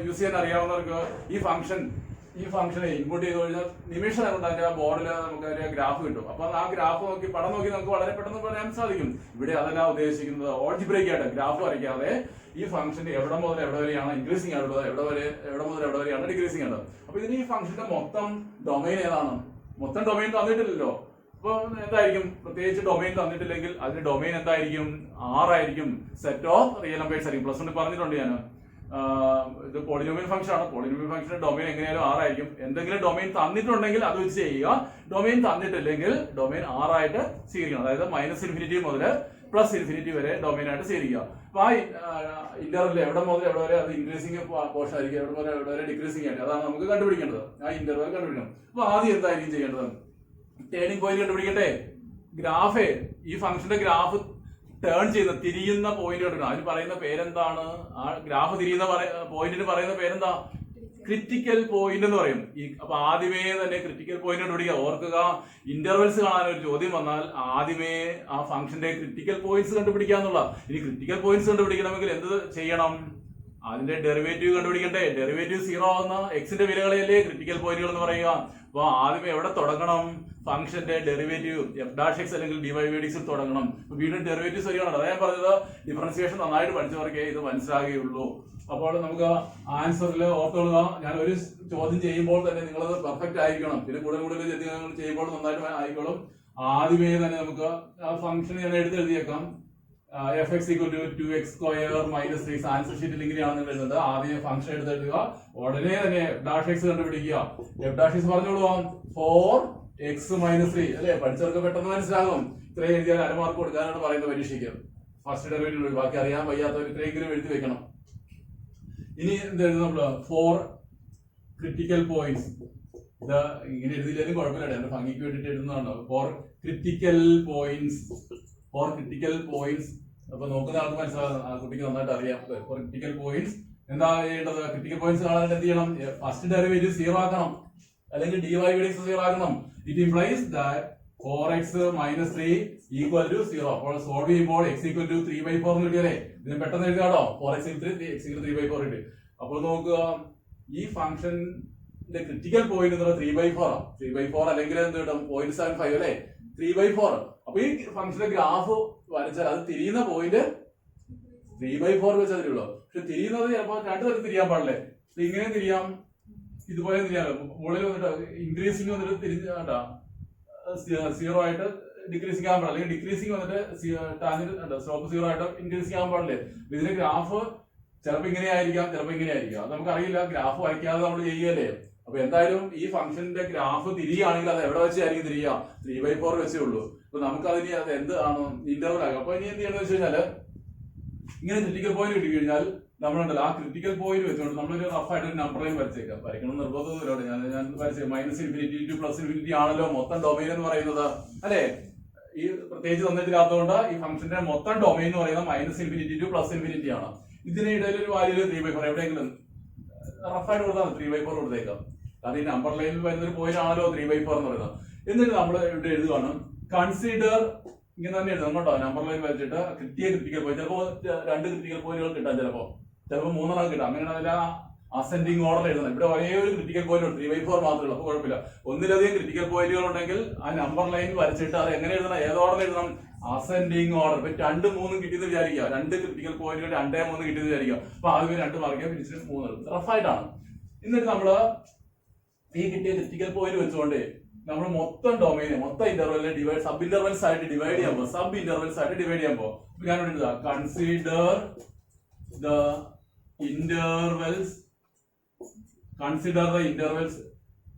യൂസ് ചെയ്യാൻ അറിയാവുന്നവർക്ക് ഈ ഫംഗ്ഷനെ ഇൻപുട്ട് ചെയ്ത് കഴിഞ്ഞാൽ നിമിഷം കൊണ്ട് അതിന്റെ ആ ബോർഡിൽ നമുക്ക് അതിന്റെ ഗ്രാഫ് കിട്ടും. അപ്പൊ ആ ഗ്രാഫ് നോക്കി പടം നോക്കി നമുക്ക് വളരെ പെട്ടെന്ന് പറയാൻ സാധിക്കും. ഇവിടെ അതല്ല ഉദ്ദേശിക്കുന്നത്, ഓൾജിബ്രയ്ക്ക് ആയിട്ട് ഗ്രാഫ് വരയ്ക്കാതെ ഈ ഫംഗ്ഷന്റെ എവിടെ മുതൽ എവിടെ വരെയാണ് ഇൻക്രീസിംഗ് ആയിട്ടുള്ളത്, എവിടെ മുതൽ എവിടെ വരെയാണ് ഡിക്രീസിംഗ് ആയിട്ടുള്ളത്. അപ്പൊ ഇതിന് ഈ ഫംഗ്ഷന്റെ മൊത്തം ഡൊമൈൻ ഏതാണ്? മൊത്തം ഡൊമൈൻ തന്നിട്ടില്ലല്ലോ. അപ്പൊ എന്തായിരിക്കും? പ്രത്യേകിച്ച് ഡൊമൈൻ തന്നിട്ടില്ലെങ്കിൽ അതിന്റെ ഡൊമൈൻ എന്തായിരിക്കും? R ആയിരിക്കും. സെറ്റ് ഓഫ് റിയൽ നമ്പേഴ്സ് ആയിരിക്കും. പ്ലസ് 1 പറഞ്ഞിട്ടുണ്ട് ഞാൻ. ഇത് പോളിനോമിയൽ ഫംഗ്ഷൻ ആണ്. പോളിനോമിയൽ ഫംഗ്ഷന്റെ ഡൊമൈൻ എങ്ങനെയാലും R ആയിരിക്കും. എന്തെങ്കിലും ഡൊമൈൻ തന്നിട്ടുണ്ടെങ്കിൽ അത് വെച്ച് ചെയ്യുക. ഡൊമൈൻ തന്നിട്ടില്ലെങ്കിൽ ഡൊമൈൻ R ആയിട്ട് സ്വീകരിക്കണം. അതായത് -∞ മുതൽ +∞ വരെ ഡൊമൈൻ ആയിട്ട് സ്വീകരിക്കുക. അപ്പൊ ആ ഇന്റർവെൽ എവിടെ മുതൽ എവിടെ വരെ അത് ഇൻക്രീസിംഗ് പോർഷൻ ആയിരിക്കും, എവിടെ മുതൽ എവിടെ വരെ ഡിക്രീസിംഗ് ആയിട്ട്, അതാണ് നമുക്ക് കണ്ടുപിടിക്കേണ്ടത്. ആ ഇന്റർവെൽ കണ്ടുപിടിക്കണം. അപ്പൊ ആദ്യം എന്തായിരിക്കും ചെയ്യേണ്ടത്? Turning point കണ്ടുപിടിക്കട്ടെ. ഗ്രാഫ്, ഈ ഫംഗ്ഷന്റെ ഗ്രാഫ് ടേൺ ചെയ്യുന്ന തിരിയുന്ന പോയിന്റ് എടുക്കണം. അതിന് പറയുന്ന പേരെന്താണ്? ആ ഗ്രാഫ് തിരിയുന്ന പോയിന്റിന് പറയുന്ന പേരെന്താ? ക്രിറ്റിക്കൽ പോയിന്റ് എന്ന് പറയും. അപ്പൊ ആദ്യമേ തന്നെ ക്രിറ്റിക്കൽ പോയിന്റ് കണ്ടുപിടിക്കുക. ഓർക്കുക, ഇന്റർവെൽസ് കാണാൻ ഒരു ചോദ്യം വന്നാൽ ആദ്യമേ ആ ഫംഗ്ഷന്റെ ക്രിറ്റിക്കൽ പോയിന്റ്സ് കണ്ടുപിടിക്കാന്നുള്ള. ഇനി ക്രിറ്റിക്കൽ പോയിന്റ്സ് കണ്ടുപിടിക്കണമെങ്കിൽ എന്ത് ചെയ്യണം? അതിന്റെ ഡെറിവേറ്റീവ് കണ്ടുപിടിക്കണ്ടേ? ഡെറിവേറ്റീവ് 0 ആവുന്ന എക്സിന്റെ വിലകളെയല്ലേ ക്രിറ്റിക്കൽ പോയിന്റുകൾ എന്ന് പറയുക. അപ്പൊ ആദ്യമേ എവിടെ തുടങ്ങണം? ഫംഗ്ഷന്റെ ഡെറിവേറ്റീവ് f' അല്ലെങ്കിൽ dy/dx തുടങ്ങണം. വീണ്ടും ഡെറിവേറ്റീവ്സ് വരികയാണ്. അതാ ഞാൻ പറഞ്ഞത്, ഡിഫറൻസിയേഷൻ നന്നായിട്ട് പഠിച്ചവർക്കേ ഇത് മനസ്സിലാകുകയുള്ളൂ. അപ്പോൾ നമുക്ക് ആൻസറിൽ ഓർത്തോളുക, ഞാൻ ഒരു ചോദ്യം ചെയ്യുമ്പോൾ തന്നെ നിങ്ങളത് പെർഫെക്റ്റ് ആയിരിക്കണം. പിന്നെ കൂടുതൽ ചെയ്യുമ്പോൾ നന്നായിട്ട് ആയിക്കോളും. ആദ്യമേ തന്നെ നമുക്ക് ആ ഫംഗ്ഷൻ ഞാൻ എഴുതിയേക്കാം. fx equal to 2x² - 3x. Answer ഷീറ്റിൽ ഇങ്ങനെയാണ് എഴുതുന്നത്. ആദ്യം ഫംഗ്ഷൻ എടുത്തെഴുതുക. ഉടനെ തന്നെ f' കണ്ടുപിടിക്കുക. f' പറഞ്ഞോളൂ, 4x - 3 അല്ലെ? പഠിച്ചവർക്ക് പെട്ടെന്ന് മനസ്സിലാകും. ഇത്രയും എഴുതിയാൽ അരമാർക്ക് കൊടുക്കാനാണ് പറയുന്നത് പരീക്ഷയ്ക്ക്. ഫസ്റ്റ് ഡെറിവേറ്റീവ് ബാക്കി അറിയാൻ വയ്യാത്തവർ ഇത്രയെങ്കിലും എഴുതി വെക്കണം. ഇനി എന്ത് എഴുതും നമ്മള്? 4 ക്രിറ്റിക്കൽ പോയിന്റ്സ്. ഇത് ഇങ്ങനെ എഴുതിയില്ലെങ്കിലും കുഴപ്പമില്ല, എന്റെ ഭംഗിക്ക് വേണ്ടിട്ട് എഴുതുന്നതാണ്. 4 ക്രിറ്റിക്കൽ പോയിന്റ്സ്. അപ്പൊ നോക്കുന്ന ആൾക്ക് മനസ്സിലാകും, ആ കുട്ടിക്ക് നന്നായിട്ട് അറിയാം. 4 ക്രിറ്റിക്കൽ പോയിന്റ്സ്. എന്താ ചെയ്യേണ്ടത്? ക്രിറ്റിക്കൽ പോയിന്റ്സ് കാണാനായിട്ട് എന്ത് ചെയ്യണം? ഫസ്റ്റ് ഡെറിവേറ്റീവ് 0 ആക്കണം, അല്ലെങ്കിൽ dy/dx 0 ആക്കണം. It implies that 4x - 3 = 0. അപ്പോൾ സോൾവ് ചെയ്യുമ്പോൾ x = 3/4 എന്ന് കിട്ടിയല്ലേ? ഇതിന് പെട്ടെന്ന് എഴുതാട്ടോ. 4x = 3, x = 3/4 കിട്ടി. അപ്പോൾ നോക്കുക, ഈ ഫംഗ്ഷന്റെ ക്രിറ്റിക്കൽ പോയിന്റ് എന്ന് പറയുന്നത് 3/4 ആണ്. 3/4 അല്ലെങ്കിൽ എന്ത് കിട്ടും? 0.75 അല്ലേ? 3/4. അപ്പൊ ഈ ഫംഗ്ഷന്റെ ഗ്രാഫ് വരച്ചാൽ അത് തിരിയുന്ന പോയിന്റ് 3/4 വെച്ചാൽ തരുള്ളൂ. പക്ഷെ തിരിയുന്നത് ചിലപ്പോൾ രണ്ടു തരത്തിൽ തിരിയാൻ പാടില്ലേ? ഇങ്ങനെ തിരിയാം, ഇതുപോലെ തിരിയാലോ. മുകളിൽ വന്നിട്ട് ഇൻക്രീസിംഗ് വന്നിട്ട് തിരിഞ്ഞാ 0 ആയിട്ട് ഡിക്രീസിംഗ് ആകാൻ പാടില്ല, അല്ലെങ്കിൽ ഡിക്രീസിംഗ് വന്നിട്ട് സ്ലോപ്പ് 0 ആയിട്ട് ഇൻക്രീസിംഗ് ആകാൻ പാടില്ലേ? ഇതിന്റെ ഗ്രാഫ് ചിലപ്പോ ഇങ്ങനെയായിരിക്കാം, ചിലപ്പോ ഇങ്ങനെയായിരിക്കാം. അത് നമുക്കറിയില്ല, ഗ്രാഫ് വരയ്ക്കാതെ നമ്മൾ ചെയ്യുകയല്ലേ. അപ്പൊ എന്തായാലും ഈ ഫംഗ്ഷന്റെ ഗ്രാഫ് തിരിയുകയാണെങ്കിൽ അത് എവിടെ വെച്ചായിരിക്കും തിരിയുക? 3/4 വെച്ചേ ഉള്ളൂ. അപ്പൊ നമുക്ക് അതിന് അത് എന്ത് ആണ്? ഇന്റർവൽ ആകും. അപ്പൊ ഇനി എന്ത് ചെയ്യണമെന്ന് വെച്ച് കഴിഞ്ഞാല്, ഇങ്ങനെ ക്രിറ്റിക്കൽ പോയിന്റ് കിട്ടി കഴിഞ്ഞാൽ നമ്മളുണ്ടല്ലോ, ആ ക്രിറ്റിക്കൽ പോയിന്റ് വെച്ചുകൊണ്ട് നമ്മളൊരു റഫായിട്ട് ഒരു നമ്പർ ലൈൻ വരച്ചേക്കാം. വരയ്ക്കണം നിർബന്ധമൊന്നുമില്ല. ഞാൻ വരച്ചേക്കാം. -∞ to +∞ ആണല്ലോ മൊത്തം ഡൊമൈൻ എന്ന് പറയുന്നത്, അല്ലെ? ഈ പ്രത്യേകിച്ച് തന്നിട്ടില്ലാത്തതുകൊണ്ട് ഈ ഫംഗ്ഷന്റെ മൊത്തം ഡൊമൈൻ എന്ന് പറയുന്നത് -∞ to +∞ ആണ്. ഇതിന് ഇടയിൽ ഒരു വാല്യൂ 3/4 എവിടെയെങ്കിലും റഫായിട്ട് കൊടുത്താൽ 3/4 കൊടുത്തേക്കാം. കാരണം ഈ നമ്പർ ലൈനിൽ വരുന്ന ഒരു പോയിന്റ് ആണല്ലോ 3/4 എന്ന് പറയുന്നത്. എന്നിട്ട് നമ്മൾ ഇവിടെ എഴുതുകയാണ് കൺസിഡർ, ഇങ്ങനെ തന്നെ എഴുതണം കേട്ടോ. നമ്പർ ലൈൻ വരച്ചിട്ട് ക്രിട്ടിക്കൽ പോയിന്റ്, ചിലപ്പോൾ 2 ക്രിട്ടിക്കൽ പോയിന്റുകൾ കിട്ടാം, ചിലപ്പോൾ 3 കിട്ടാം. അങ്ങനെയാണെങ്കിൽ അസെൻഡിങ് ഓർഡർ എഴുതണം. ഇവിടെ ഒരേ ഒരു ക്രിട്ടിക്കൽ പോയിന്റ് 3/4 മാത്രമേ ഉള്ളൂ, അപ്പോൾ കുഴപ്പമില്ല. ഒന്നിലധികം ക്രിട്ടിക്കൽ പോയിന്റുകൾ ഉണ്ടെങ്കിൽ ആ നമ്പർ ലൈൻ വരച്ചിട്ട് അത് എങ്ങനെ എഴുതണം, ഏത് ഓർഡർ എഴുതണം, അസെൻഡിങ് ഓർഡർ. ഇപ്പൊ 2, 3 കിട്ടിയെന്ന് വിചാരിക്കുക, 2 ക്രിട്ടിക്കൽ പോയിന്റുകൾ 2, 3 കിട്ടിയെന്ന് വിചാരിക്കുക. അപ്പൊ ആദ്യം 2 മാർക്കുക, പിടിച്ചിട്ട് 3 റഫായിട്ടാണ്. എന്നിട്ട് നമ്മള് ഈ കിട്ടിയ ക്രിട്ടിക്കൽ പോയിന്റ് വെച്ചുകൊണ്ട് നമ്മൾ മൊത്തം ഡൊമൈനെ, മൊത്തം ഇന്റർവെല്ലിനെ ഡിവൈഡ്, സബ് ഇന്റർവെൽസ് ആയിട്ട് ഡിവൈഡ് ചെയ്യാൻ പോകും. ഞാൻ എഴുതുക കൺസിഡർ ദ ഇന്റർവെൽസ്,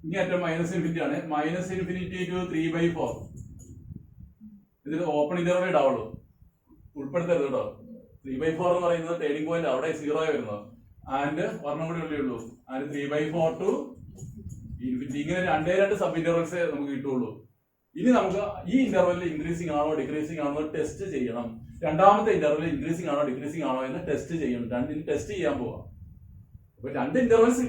ഇനി അറ്റം -∞ ആണ്, -∞ to 3/4. ഇതിൽ ഓപ്പൺ ഇന്റർവെൽ ഇടാവുള്ളൂ, ഉൾപ്പെടുത്തരുത് കേട്ടോ. 3/4 എന്ന് പറയുന്നത് ടേണിംഗ് പോയിന്റ്, അവിടെ 0 വരുന്നത്. ആൻഡ് ഒരെണ്ണം കൂടി ഉള്ളേ ഉള്ളൂ, ആൻഡ് 3/4 to ∞. ഇങ്ങനെ 2 സബ് ഇന്റർവെൽസ് നമുക്ക് കിട്ടുള്ളൂ. ഇനി നമുക്ക് ഈ ഇന്റർവെല്ലിൽ ഇൻക്രീസിംഗ് ആണോ ഡിക്രീസിംഗ് ആണോ ടെസ്റ്റ് ചെയ്യണം. രണ്ടാമത്തെ ഇന്റർവെല്ലിൽ ഇൻക്രീസിംഗ് ആണോ ഡിക്രീസിംഗ് ആണോ എന്ന് ടെസ്റ്റ് ചെയ്യണം. രണ്ടിന് ടെസ്റ്റ് ചെയ്യാൻ പോവാം. അപ്പൊ 2 ഇന്റർവെൽസ്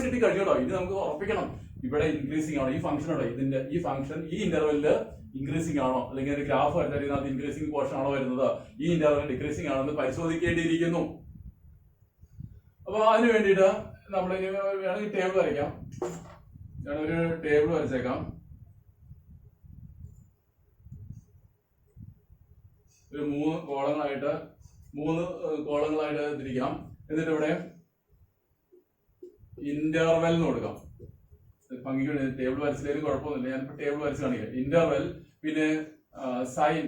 കിട്ടി കഴിഞ്ഞോ. ഇത് നമുക്ക് ഉറപ്പിക്കണം ഇവിടെ ഇൻക്രീസിംഗ് ആണോ, ഈ ഫംഗ്ഷൻ ഉണ്ടോ, ഇതിന്റെ ഈ ഫംഗ്ഷൻ ഈ ഇന്റർവെല്ലില് ഇൻക്രീസിംഗ് ആണോ, അല്ലെങ്കിൽ ഒരു ഗ്രാഫ് വരച്ചാൽ ഇതിനകത്ത് ഇൻക്രീസിംഗ് പോർഷൻ ആണോ വരുന്നത്, ഈ ഇന്റർവെൽ ഡിക്രീസിംഗ് ആണോ എന്ന് പരിശോധിക്കേണ്ടിയിരിക്കുന്നു. അപ്പൊ അതിന് വേണ്ടിയിട്ട് നമ്മൾ വേണമെങ്കിൽ ടേബിൾ വരയ്ക്കാം. ഞാനൊരു ടേബിൾ വരച്ചേക്കാം. ഒരു 3 കോളങ്ങളായിട്ട് തിരിക്കാം. എന്നിട്ട് ഇവിടെ ഇന്റർവെൽ എന്ന് കൊടുക്കാം. ഭംഗിക്ക് ടേബിൾ വരച്ചില്ലെങ്കിലും കുഴപ്പമൊന്നുമില്ല, ഞാനിപ്പോ ടേബിൾ വരച്ച് കാണിക്കാം. ഇന്റർവെൽ, പിന്നെ സൈൻ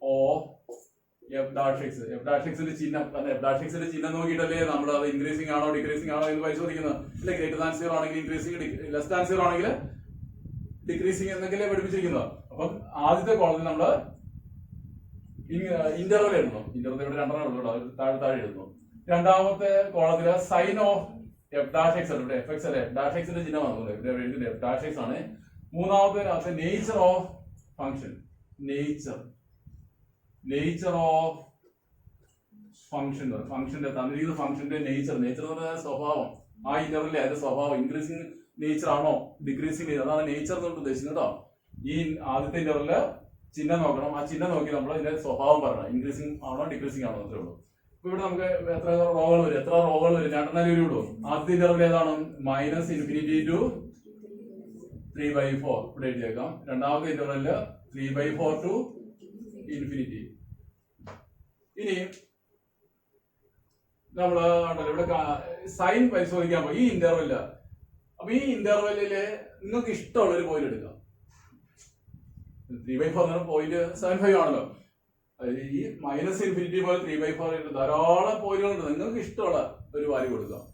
ഓഫ് f'(x)ന്റെ ചിഹ്നം. കാരണം f'(x)ന്റെ ചിഹ്നം നോക്കിയിട്ടല്ലേ നമ്മൾ അത് ഇൻക്രീസിംഗ് ആണോ ഡിക്രീസിംഗ് ആണോ എന്ന് പരിശോധിക്കുന്നത്. ഇല്ല, >0 ആണെങ്കിൽ ഇൻക്രീസിംഗ്, <0 ആണെങ്കിൽ ഡിക്രീസിംഗ് എന്നൊക്കെ പഠിപ്പിച്ചിരിക്കുന്നത്. അപ്പം ആദ്യത്തെ കോളത്തിൽ നമ്മള് ഇന്റർവെൽ എഴുതുന്നു. ഇന്റർവെൽ ഇവിടെ 2 ഉള്ളൂ, താഴെ എഴുതുന്നു. രണ്ടാമത്തെ കോളത്തില് സൈൻ ഓഫ് f'(x) ഇവിടെ f(x) അല്ലെ, f'(x)ന്റെ ചിഹ്നമാണ് ഇവിടെ എഴുതുന്നത്, f'(x) ആണ്. മൂന്നാമത്തെ nature of function, nature of ഫംഗ്ഷന്റെ തന്നിരിക്കുന്ന ഫംഗ്ഷന്റെ നേച്ചർ എന്ന് പറഞ്ഞാൽ സ്വഭാവം. ആ ഇന്റർവെല്ലിലെ അതിന്റെ സ്വഭാവം ഇൻക്രീസിംഗ് നേച്ചർ ആണോ ഡിക്രീസിംഗ് നേച്ചർ, അതാണ് നേച്ചർ എന്ന് ഉദ്ദേശിക്കുന്നത് കേട്ടോ. ഈ ആദ്യത്തെ ഇന്റർവെല്ലില് ചിഹ്നം നോക്കണം. ആ ചിഹ്നം നോക്കി നമ്മൾ ഇതിന്റെ സ്വഭാവം പറയണം, ഇൻക്രീസിംഗ് ആണോ ഡിക്രീസിംഗ് ആണോ അത്രേ ഉള്ളൂ. ഇപ്പൊ ഇവിടെ നമുക്ക് എത്ര റോകൾ വരും, 2 വരുള്ളൂ. ആദ്യത്തെ ഇന്റർവെൽ ഏതാണ്, -∞ to 3/4 ഇവിടെ എഴുതിയേക്കാം. രണ്ടാമത്തെ ഇന്റർവെല്ലില് 3/4 to ∞. ഇനി നമ്മള് ഇവിടെ സൈൻ പരിശോധിക്കാൻ പോകും ഈ ഇന്റർവെല്ല്. അപ്പൊ ഈ ഇന്റർവെല്ലില് നിങ്ങൾക്ക് ഇഷ്ടമുള്ള ഒരു പോയിന്റ് എടുക്കാം. 3/4 .75 ആണല്ലോ. ഈ -∞ പോലെ 3/4 ധാരാളം പോയിന്റുകളുണ്ട്. നിങ്ങൾക്ക് ഇഷ്ടമുള്ള ഒരു വാല്യൂ കൊടുക്കാം.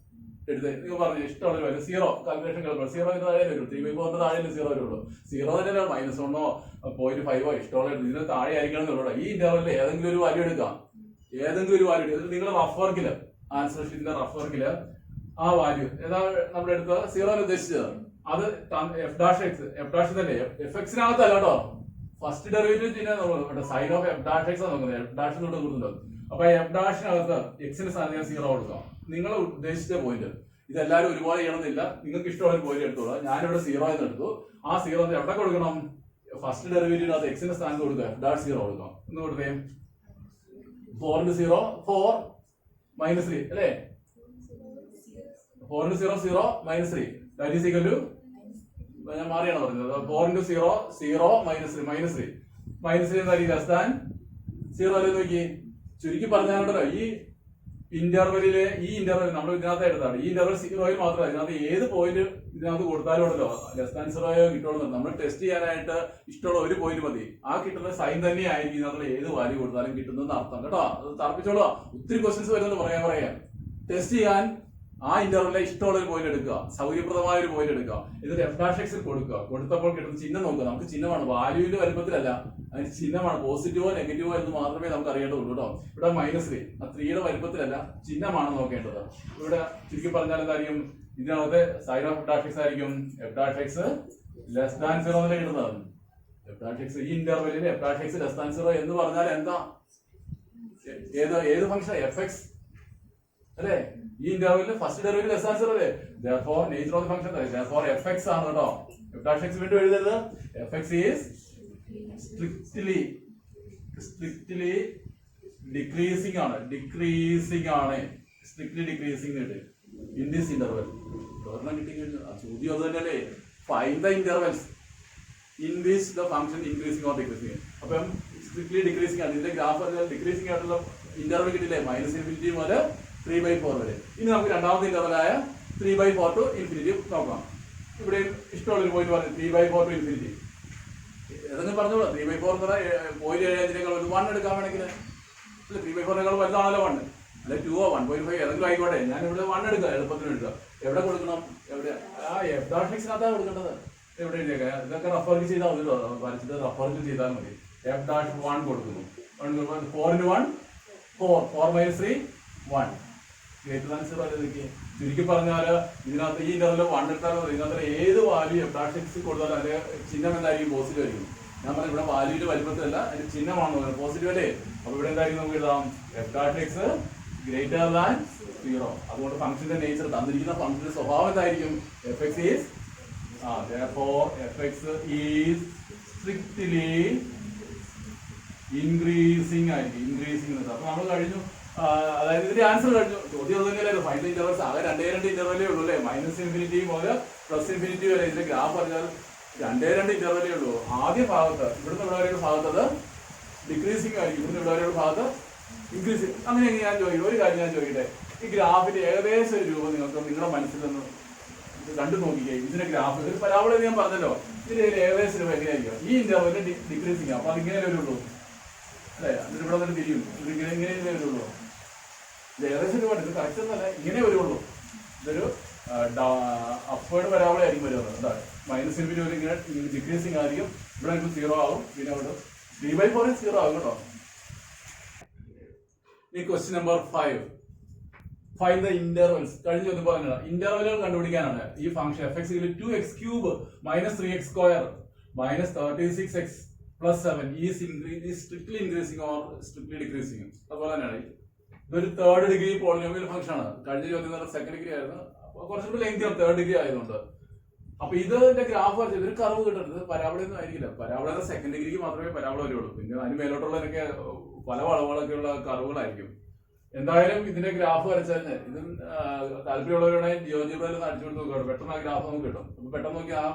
എടുത്ത് നിങ്ങൾ പറഞ്ഞു ഇഷ്ടമുള്ള ഒരു വാല്യൂ 0 കാൽക്കുലേഷൻ കേൾക്കണം. 0 താഴെ വരും, 3/4 താഴെ 0 വരുള്ളൂ. 0 തന്നെ -1 0.5 ഇഷ്ടമുള്ള ഇതിന് താഴെ ആയിരിക്കണം എന്നുള്ളൂ. ഈ ഇന്റർവെല്ലിൽ ഏതെങ്കിലും ഒരു വാല്യൂ എടുക്കാം, എന്നിട്ട് നിങ്ങളുടെ റഫ് വർക്കില്, ആൻസർ ഷീറ്റിന്റെ റഫ് വർക്കില് ആ വാല്യൂ ഏതാ നമ്മൾ എടുത്തത് 0 ഉദ്ദേശിച്ചത്, അത് f' തന്നെ f(x)നകത്തല്ല കേട്ടോ. ഫസ്റ്റ് ഡെറിവേറ്റീവ് ചെയ്യുന്നത് സൈൻ ഓഫ് f'(x) നോക്കുന്നത്, f' കൊടുക്കുന്നുണ്ട്. അപ്പൊ f'-നകത്ത് x-ന് സ്ഥാനം 0 കൊടുക്കാം. നിങ്ങൾ ഉദ്ദേശിച്ച പോയിന്റ്. ഇതെല്ലാവരും ഒരുപാട് ചെയ്യണമെന്നില്ല, നിങ്ങൾക്ക് ഇഷ്ടമുള്ള ഒരു പോയിന്റ് എടുത്തോളാം. ഞാനിവിടെ 0 എന്ന് എടുത്തു. ആ 0 എവിടെ കൊടുക്കണം, ഫസ്റ്റ് ഡെറിവേറ്റീവിനകത്ത് x-ന്റെ സ്ഥാനത്ത് കൊടുക്കുക, f'0 കൊടുക്കാം. എന്ന് കൊടുത്തേ 4 into 0 4 -3 അല്ലേ, 4 into 0 0 -3 that is equal to, ഞാൻ മാറിയാണ് പറഞ്ഞത്, 4 into 0 0 -3 -3 ലെസ് ദാൻ 0 അല്ലേ. നോക്കി ചുരുക്കി പറഞ്ഞാലുണ്ടല്ലോ, ഈ ഇന്റർവെല്ലിലെ ഈ ഇന്റർവെൽ നമ്മൾ ഇതിനകത്ത് എടുത്താണ്. ഈ ഇന്റർവെൽ 0 മാത്രമല്ല, ഇതിനകത്ത് ഏത് പോയിന്റ് ഇതിനകത്ത് കൊടുത്താലും ഉണ്ടല്ലോ >0 കിട്ടുള്ളൂ. നമ്മൾ ടെസ്റ്റ് ചെയ്യാനായിട്ട് ഇഷ്ടമുള്ള ഒരു പോയിന്റ് മതി. ആ കിട്ടുന്ന സൈൻ തന്നെ ആയിരിക്കും ഇതിനകത്ത് ഏത് വാല്യൂ കൊടുത്താലും കിട്ടുന്നതെന്ന് അർത്ഥം കേട്ടോ. അത് തർപ്പിച്ചോളൂ, ഒത്തിരി ക്വസ്റ്റ്യൻസ് വരുന്നുണ്ട് പറയാൻ. ടെസ്റ്റ് ചെയ്യാൻ ആ ഇന്റർവെല്ലിലെ ഇഷ്ടമുള്ള ഒരു പോയിന്റ് എടുക്കുക, സൗകര്യപ്രദമായ ഒരു പോയിന്റ് എടുക്കുക, എന്നിട്ട് f'(x) കൊടുക്കുക. കൊടുത്തപ്പോൾ കിട്ടുന്ന ചിഹ്നം നോക്കുക. നമുക്ക് ചിഹ്നമാണ്, വാല്യൂവിന്റെ വലുപ്പത്തിലല്ല, അതിന് ചിഹ്നമാണ്. പോസിറ്റീവോ നെഗറ്റീവോ എന്ന് മാത്രമേ നമുക്ക് അറിയേണ്ടതുള്ളൂ കേട്ടോ. ഇവിടെ -3 ആ 3യുടെ വലുപ്പത്തിലല്ല, ചിഹ്നമാണ് നോക്കേണ്ടത്. ഇവിടെ ചുരുക്കി പറഞ്ഞാൽ എന്തായിരിക്കും, ഇതിനകത്ത് സൈൻ ഓഫ് f'(x) ആയിരിക്കും f'(x) ലെസ് ദാൻ 0 എന്നല്ലേ കിട്ടുന്നത്. f'(x) ഈ ഇന്റർവെല്ലിൽ f'(x) ലെസ് ദാൻ 0 എന്ന് പറഞ്ഞാൽ എന്താ, ഏത് ഫംഗ്ഷൻ f(x) അല്ലേ? ഈ ഇന്റർവെല്ലിൽ ഫസ്റ്റ് ഡെറിവേറ്റീവ് ലെസ് ആൻസർ അല്ലേ? therefore nature of the function therefore fx ആണ് കേട്ടോ. f dash x വീണ്ടും എഴുതരുത്. fx is strictly decreasing ആണ്, strictly decreasing in this interval. ഒരെണ്ണം കിട്ടി കഴിഞ്ഞു. ചോദ്യം അത് തന്നെയല്ലേ? find the intervals in which the function increasing or decreasing. അപ്പം സ്ട്രിക്ട്ലി ഡിക്രീസിംഗ് ആണ് ഇതിന്റെ ഗ്രാഫ്. ഡിക്രീസിംഗ് ആയിട്ടുള്ള ഇന്റർവൽ കിട്ടില്ലേ? -∞ മുതൽ 3/4 വരെ. ഇനി നമുക്ക് രണ്ടാമത്തെ ഇന്റർവലായ 3/4 to infinity നോക്കാം. ഇവിടെ ഇഷ്ടമുള്ളൊരു പോയിന്റ് പറഞ്ഞു 3/4 to infinity. ഏതെങ്കിലും പറഞ്ഞോളൂ. 3/4 എന്ന് പറഞ്ഞാൽ 0.75 ഒരു 1 എടുക്കാൻ വേണമെങ്കിൽ 3/4 വലുതാണല്ലോ 1 അല്ലെ 2 1.5 ഏതെങ്കിലും ആയിക്കോട്ടെ. ഞാൻ ഇവിടെ 1 എടുക്കുക, എളുപ്പത്തിന് എടുക്കുക. എവിടെ കൊടുക്കണം? എവിടെ? f dash x നകത്താണ് കൊടുക്കേണ്ടത്. എവിടെ എഴുതിയേക്കാം? ഇതൊക്കെ റഫർ ചെയ്താൽ മതി, വരച്ചിട്ട് റഫർ ചെയ്താൽ മതി. f dash 1 കൊടുക്കുന്നു. 4 into 1 4 minus 3 1 ഗ്രേറ്റർ ദാൻ 0 അല്ലേ? ചുരുക്കി പറഞ്ഞാൽ ഇതിനകത്ത് ഈ ഇന്റർവെൽ 1 എടുത്താൽ ഇതിനകത്ത് ഏത് വാല്യൂ f dash x കൊടുത്താലും അതിന്റെ ചിഹ്നം എന്തായിരിക്കും? പോസിറ്റീവ് ആയിരിക്കും. ഞാൻ പറഞ്ഞ ഇവിടെ വാല്യൂന്റെ വലിപ്പത്തിലല്ല, അതിന്റെ ചിഹ്നമാണെന്ന് പോസിറ്റീവ് അല്ലേ? അപ്പൊ ഇവിടെ എന്തായിരിക്കും? നമുക്ക് എഴുതാം f dash x greater than 0. അതുകൊണ്ട് ഫംഗ്ഷന്റെ നേച്ചർ തന്നിരിക്കുന്ന ഫംഗ്ഷന്റെ സ്വഭാവം എന്തായിരിക്കും? fx is therefore fx is strictly increasing ആയിരിക്കും. അപ്പൊ നമ്മൾ കഴിഞ്ഞു. അതായത് ഇതിന്റെ ആൻസർ കഴിഞ്ഞു. ചോദ്യം അത് തന്നെയല്ലേ? ഫൈനൽ ഇന്റർവൽസ് ആകെ 2 ഇന്റർവലേ ഉള്ളൂ അല്ലേ? -∞ മുതൽ +∞ വരെ. ഇതിന്റെ ഗ്രാഫ് പറഞ്ഞാൽ 2 ഇന്റർവലേ ഉള്ളൂ. ആദ്യ ഭാഗത്ത് ഇവിടുന്ന് ഇവിടെ വരെയുള്ള ഭാഗത്ത് അത് ഡിക്രീസിംഗ് ആയിരിക്കും, ഇവിടുന്ന് ഇവിടെ വരെയുള്ള ഭാഗത്ത് ഇൻക്രീസിംഗ്. അങ്ങനെ ഞാൻ ചോദിക്കട്ടെ, ഒരു കാര്യം ഞാൻ ചോദിക്കട്ടെ. ഈ ഗ്രാഫിന്റെ ഏകദേശം ഒരു രൂപം നിങ്ങൾക്ക് നിങ്ങളുടെ മനസ്സിൽ നിന്ന് കണ്ടു നോക്കിക്കേ. ഇതിന്റെ ഗ്രാഫ് ഒരു പരാബോള ഞാൻ പറഞ്ഞല്ലോ. ഇതിന്റെ ഏകദേശം രൂപം എങ്ങനെയായിരിക്കും? ഈ ഇന്റർവെല് ഡിക്രീസിംഗ്. അപ്പൊ അതിങ്ങനെ വരുള്ളൂ അല്ലെ? അതിന് ഇവിടെ തന്നെ തിരിയും. ഇങ്ങനെ വരുള്ളൂ. ഇത് ഏകദേശം രൂപ. ഇത് കറക്റ്റ് ഒന്നല്ല, ഇങ്ങനെ വരുള്ളൂ. ഇതൊരു അപ്വേർഡ് പരാബോള ആയിരിക്കും വരുന്നത്. എന്താ -∞ വരെ ഇങ്ങനെ ഡിക്രീസിംഗ് ആയിരിക്കും. ഇവിടെ നമുക്ക് 0 ആകും. പിന്നെ അവിടെ 3/4 0 ആകും കേട്ടോ. ഈ question number 5. Find the intervals. കഴിഞ്ഞ ചോദ്യം പറഞ്ഞത് ഇന്റർവെലുകൾ കണ്ടുപിടിക്കാനാണ്. ഈ function fx = 2x³ - 3x² - 36x + 7 is strictly increasing or strictly decreasing. അതുപോലെ തന്നെയാണ് ഇതൊരു 3rd ഡിഗ്രി പോളിനോമിയൽ ഫംഗ്ഷൻ ആണ്. കഴിഞ്ഞ ചോദ്യം സെക്കൻഡ് ഡിഗ്രി ആയിരുന്നു. കുറച്ചുകൂടി ലെങ്ത് ആണ് 3rd ഡിഗ്രി ആയതുകൊണ്ട്. അപ്പൊ ഇതിന്റെ ഗ്രാഫ് വരച്ചത് ഇതൊരു കർവ് കിട്ടുന്നത് പരാബോളയൊന്നും ആയിരിക്കില്ല. പരാബോള സെക്കൻഡ് ഡിഗ്രിക്ക് മാത്രമേ പരാബോള വരുള്ളൂ. പിന്നെ അതിന് മേലോട്ടുള്ളതൊക്കെ പല വളവുകളൊക്കെയുള്ള കർവുകളായിരിക്കും. എന്തായാലും ഇതിന്റെ ഗ്രാഫ് വരച്ചാൽ ഇത് താല്പര്യമുള്ളവരുടെയും ജിയോജിബ്രയിൽ അടിച്ചു കൊടുത്ത് നോക്കുകയാണ്. പെട്ടെന്ന് ആ ഗ്രാഫ് നമുക്ക് കിട്ടും. അപ്പൊ പെട്ടെന്ന് നോക്കി ആ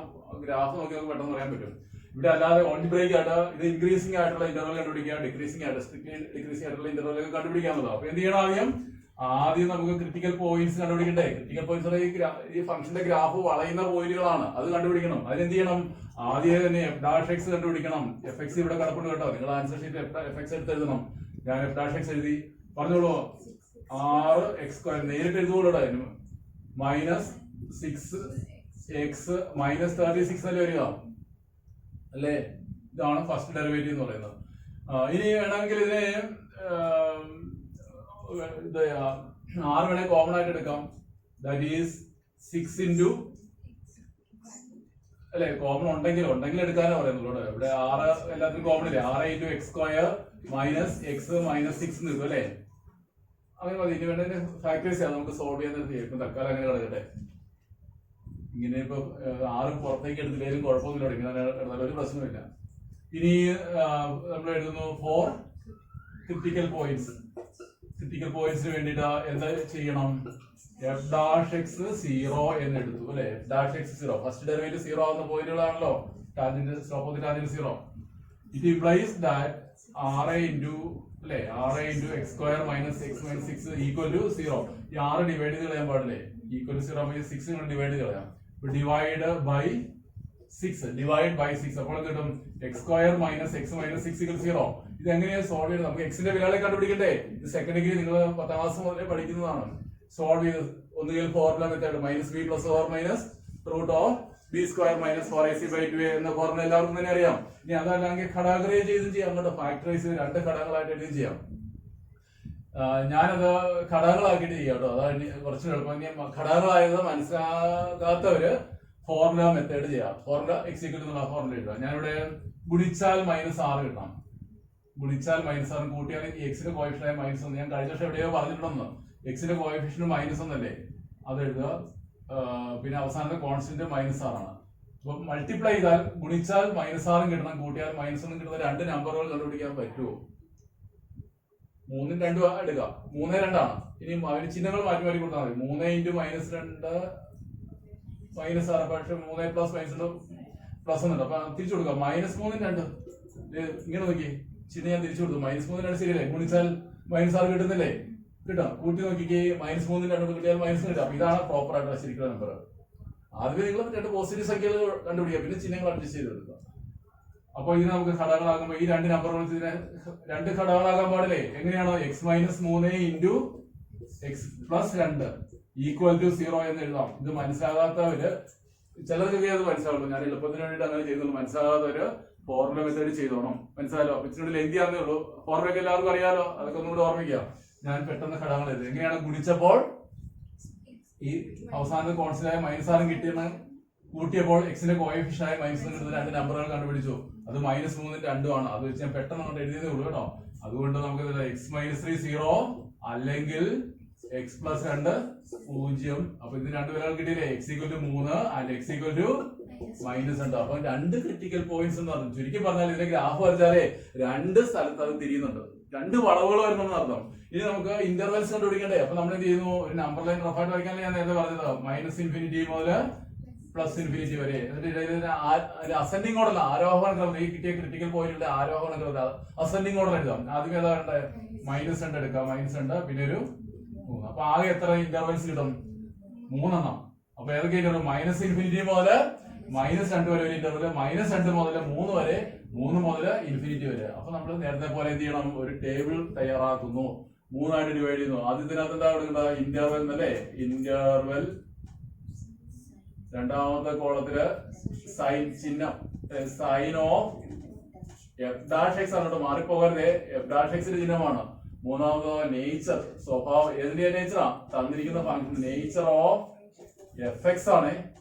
ഗ്രാഫ് നോക്കി നമുക്ക് പെട്ടെന്ന് പറയാൻ പറ്റും. ഇവിടെ അല്ലാതെ ഓൾജിബ്രേക്ക് ആയിട്ട് ഇത് ഇൻക്രീസിംഗ് ആയിട്ടുള്ള ഇന്റർവൽ കണ്ടുപിടിക്കുക, ഡിക്രീസിംഗ് ആയിട്ട് സ്ട്രിക്ട്ലി ഡിക്രീസിംഗ് ആയിട്ടുള്ള ഇന്റർവൽ കണ്ടുപിടിക്കാവുന്നതാണ്. അപ്പൊ എന്ത് ചെയ്യണം? ആദ്യം നമുക്ക് ക്രിട്ടിക്കൽ പോയിന്റ്സ് കണ്ടുപിടിക്കണ്ടേ? ക്രിട്ടിക്കൽ പോയിന്റ്സ് ഈ ഫംഗ്ഷന്റെ ഗ്രാഫ് വളയുന്ന പോയിന്റുകളാണ്, അത് കണ്ടുപിടിക്കണം. അതിനെന്ത് ചെയ്യണം? ആദ്യം തന്നെ f dash x കണ്ടുപിടിക്കണം. fx ഇവിടെ കിടപ്പുണ്ട് കേട്ടോ. നിങ്ങൾ ആൻസർ ഷീറ്റ് fx എടുത്ത് എഴുതണം. ഞാൻ f dash x എഴുതി. പറഞ്ഞോളൂ. 6x² നേരിട്ട് എഴുതുകൊള്ളൂ. -6x -36 അല്ലേ വരിക അല്ലേ? ഇതാണ് ഫസ്റ്റ് ഡെറിവേറ്റീവ് എന്ന് പറയുന്നത്. ഇനി വേണമെങ്കിൽ ഇതിനെ 6 വേണേ കോമൺ ആയിട്ട് എടുക്കാം. ദാറ്റ് ഈസ് 6 into അല്ലെ? കോമൺ ഉണ്ടെങ്കിൽ എടുക്കാനോ പറയുന്നുള്ളൂ. ഇവിടെ 6 എല്ലാത്തിനും കോമൺ ഇല്ലേ? 6 into x² - x - 6 നിൽക്കും അല്ലേ? അങ്ങനെ മതി. ഇനി വേണ്ട ഫാക്ടറൈസ് ചെയ്യാം. നമുക്ക് സോൾവ് ചെയ്യാൻ നിർത്തിയേക്കും. തൽക്കാലം അങ്ങനെ കിടക്കട്ടെ. ഇങ്ങനെ ഇപ്പൊ 6 പുറത്തേക്ക് എടുത്തില്ലേലും കുഴപ്പമൊന്നുമില്ല. ഇങ്ങനെ എടുത്താലും ഒരു പ്രശ്നമില്ല. ഇനി നമ്മൾ എഴുതുന്നു 4 ക്രിട്ടിക്കൽ പോയിന്റ്സ്. ക്രിട്ടിക്കൽ പോയിന്റ്സിന് വേണ്ടിയിട്ട് എന്താ ചെയ്യണം? f dash x 0 എന്ന് എടുത്തു അല്ലെ? f dash x 0 first derivative 0 ആവുന്ന പോയിന്റുകളാണല്ലോ. Tangent slope of the tangent 0. It implies that 6 into അല്ലെ 6 into x² - x - 6 = 0. ഈ 6 ഡിവൈഡ് ചെയ്ത് കളയാൻ പാടില്ലേ? = 0 6 കൊണ്ട് ഡിവൈഡ് ചെയ്ത് കളയാം. ഡിവൈഡ് ബൈ 6 അപ്പോൾ കിട്ടും x² - x - 6 = 0. ഇത് എങ്ങനെയാണ് സോൾവ് ചെയ്യുന്നത്? നമുക്ക് എക്സിന്റെ വിലകളെ കണ്ടുപിടിക്കണ്ടേ? ഇത് സെക്കൻഡ് ഡിഗ്രി നിങ്ങൾ 10ാം ക്ലാസ് മുതലേ പഠിക്കുന്നതാണ്. സോൾവ് ചെയ്ത് ഒന്നുകിൽ formula method -b + 4 - √b² - 4ac/2a എന്ന ഫോർമുല എല്ലാവർക്കും തന്നെ അറിയാം. ഇനി അതല്ലെങ്കിൽ ഘടകക്രിയ ചെയ്തും ചെയ്യാം കേട്ടോ. ഫാക്ടറൈസ് 2 ഘടകങ്ങളായിട്ട് എഴുതി ചെയ്യാം. ഞാനത് ഘടകങ്ങളാക്കിയിട്ട് ചെയ്യാം കേട്ടോ. അതാണ് കുറച്ച് എളുപ്പം. ഇനി ഘടകങ്ങളായത് മനസ്സിലാകാത്തവര് ഫോർമുല മെത്തേഡ് ചെയ്യാം. ഫോർമുല x എന്നുള്ള ഫോർമുല ഇടുക. ഞാനിവിടെ ഗുണിച്ചാൽ -6 കിട്ടാം. ഗുണിച്ചാൽ -6 കൂട്ടിയാൽ ഈ എക്സിന്റെ കോയിഫിഷ്യന്റ് -1 ഞാൻ കഴിഞ്ഞ വർഷം എവിടെയോ പറഞ്ഞിട്ടുണ്ടെന്ന്. എക്സിന്റെ കോഎഫിഷ്യന്റ് മൈനസ് ഒന്നല്ലേ, അത് എഴുതുക. പിന്നെ അവസാനത്തെ കോൺസ്റ്റന്റ് -6 ആണ്. അപ്പൊ മൾട്ടിപ്ലൈ ചെയ്താൽ, ഗുണിച്ചാൽ -6 കിട്ടണം, കൂട്ടിയാൽ -1 കിട്ടുന്ന രണ്ട് നമ്പറുകൾ കണ്ടുപിടിക്കാൻ പറ്റുമോ? 3 2 എടുക്കുക. 3 2 ആണ്. ഇനി അവര് ചിഹ്നങ്ങൾ മാറ്റി മാറ്റി കൊടുത്താൽ മതി. 3 × -2 -6, പക്ഷെ 3 പ്ലസ് -2 പ്ലസ് ഒന്നുണ്ട്. അപ്പൊ തിരിച്ചു കൊടുക്കുക. -3 2 ഇങ്ങനെ നോക്കി, ചിഹ്നം ഞാൻ തിരിച്ചു കൊടുത്തു. -3 2 ശരിയല്ലേ? ഗുണിച്ചാൽ -6 കിട്ടുന്നില്ലേ? കിട്ടാം. കൂട്ടി നോക്കിക്കേ, -3 2 കിട്ടിയാൽ -1 കിട്ടാം. അപ്പൊ ഇതാണ് പ്രോപ്പർ ആയിട്ടുള്ള ശരിക്കുള്ള നമ്പർ. ആദ്യമേ നിങ്ങൾ രണ്ട് പോസിറ്റീവ് സംഖ്യകൾ കണ്ടുപിടിക്കുക, പിന്നെ ചിഹ്നങ്ങൾ അഡ്ജസ്റ്റ് ചെയ്ത് എടുക്കുക. അപ്പൊ ഇതിന് നമുക്ക് ഘടകങ്ങളാകുമ്പോൾ ഈ രണ്ട് നമ്പറുകൾ ഇതിനെ രണ്ട് ഘടകങ്ങളാകാൻ പാടില്ലേ? എങ്ങനെയാണോ? x - 3 × x + 2 = 0 എന്ന് എഴുതാം. ഇത് മനസ്സിലാകാത്തവര്, ചിലർക്കൊക്കെ അത് മനസ്സിലാവുള്ളൂ, ഞാൻ എളുപ്പത്തിന് വേണ്ടിയിട്ട് അങ്ങനെ ചെയ്യുന്നുള്ളൂ. മനസ്സിലാകാത്തവര് ഫോർമുല മെത്തേഡ് ചെയ്തോണം. മനസ്സിലായല്ലോ? ഇച്ചിരി ലെന്തി ആണെന്നേ ഉള്ളൂ. ഫോർമുലയൊക്കെ എല്ലാവർക്കും അറിയാലോ, അതൊക്കെ ഒന്നുകൂടെ ഓർമ്മിക്കുക. ഞാൻ പെട്ടെന്ന് ഘടകങ്ങൾ എഴുതി. എങ്ങനെയാണ്? ഗുണിച്ചപ്പോൾ ഈ അവസാനത്തെ കോൺസ്റ്റന്റ് ആയ -6 കിട്ടിയെന്ന് കൂട്ടിയപ്പോൾ എക്സിന്റെ കോഎഫിഷ്യന്റ് ആയ -1 കിട്ടുന്ന രണ്ട് നമ്പറുകൾ കണ്ടുപിടിച്ചു. അത് -3 2 ആണ്. അത് വെച്ച് ഞാൻ പെട്ടെന്ന് അങ്ങോട്ട് എഴുതിയതേ ഉള്ളൂ കേട്ടോ. അതുകൊണ്ട് നമുക്ക് x - 3 0 അല്ലെങ്കിൽ x + 2 0. അപ്പൊ ഇത് രണ്ട് വിലകൾ കിട്ടിയില്ലേ? x = 3 and x = -2. അപ്പൊ രണ്ട് ക്രിട്ടിക്കൽ പോയിന്റ്സ് എന്ന് പറഞ്ഞു. ചുരുക്കി പറഞ്ഞാൽ ഇതിന്റെ ഗ്രാഫ് വരച്ചാലേ രണ്ട് സ്ഥലത്ത് അത് തിരിയുന്നുണ്ട്, രണ്ട് വളവുകൾ വരുന്നെന്ന് അർത്ഥം. ഇനി നമുക്ക് ഇന്റർവെൽസ് കണ്ടുപിടിക്കണ്ടേ? അപ്പൊ നമ്മൾ എന്ത് ചെയ്യുന്നു? ഒരു നമ്പർ ലൈൻ റഫായിട്ട് വരയ്ക്കാനല്ലേ ഞാൻ നേരത്തെ പറഞ്ഞത്. -∞ മുതൽ +∞ വരെ. എന്നിട്ട് അസെൻഡിങ് ഓർഡർ, ആരോഹണ ക്രമം. ഈ കിട്ടിയ ക്രിട്ടിക്കൽ പോയിന്റിന്റെ ആരോഹണ ക്രമം അസെൻഡിങ് ഓർഡർ എഴുതാം. ആദ്യം ഏതാ വേണ്ടത്? -2 എടുക്കാം. -2 പിന്നെ ഒരു 3. അപ്പൊ ആകെ എത്ര ഇന്റർവെൽസ് കിട്ടും? 3 എണ്ണം. അപ്പൊ ഏതൊക്കെ ഇന്റർവെൽ? -∞ മുതൽ -2 വരെ ഒരു ഇന്റർവെൽ, -2 മുതൽ 3 വരെ, 3 മുതൽ ∞ വരെ. അപ്പൊ നമ്മൾ നേരത്തെ പോലെ എന്ത് ചെയ്യണം? ഒരു ടേബിൾ തയ്യാറാക്കുന്നു, 3 ആയിട്ട് ഡിവൈഡ് ചെയ്യുന്നു. ആദ്യത്തിനകത്ത് എന്താ കൊടുക്കേണ്ടത്? ഇന്റർവെൽ എന്നല്ലേ? ഇന്റർവെൽ. രണ്ടാമത്തെ കോളത്തില് സൈൻ ചിഹ്നം, സൈൻ ഓഫ് f' ആണ്. മാറിപ്പോകരുതേ, f' ചിഹ്നമാണ്. മൂന്നാമത് നേച്ചർ, സ്വഭാവം. ഏതിന്റെ നേച്ചറാ? തന്നിരിക്കുന്ന ഫംഗ്ഷൻ നേച്ചർ ഓഫ് fx ആണ്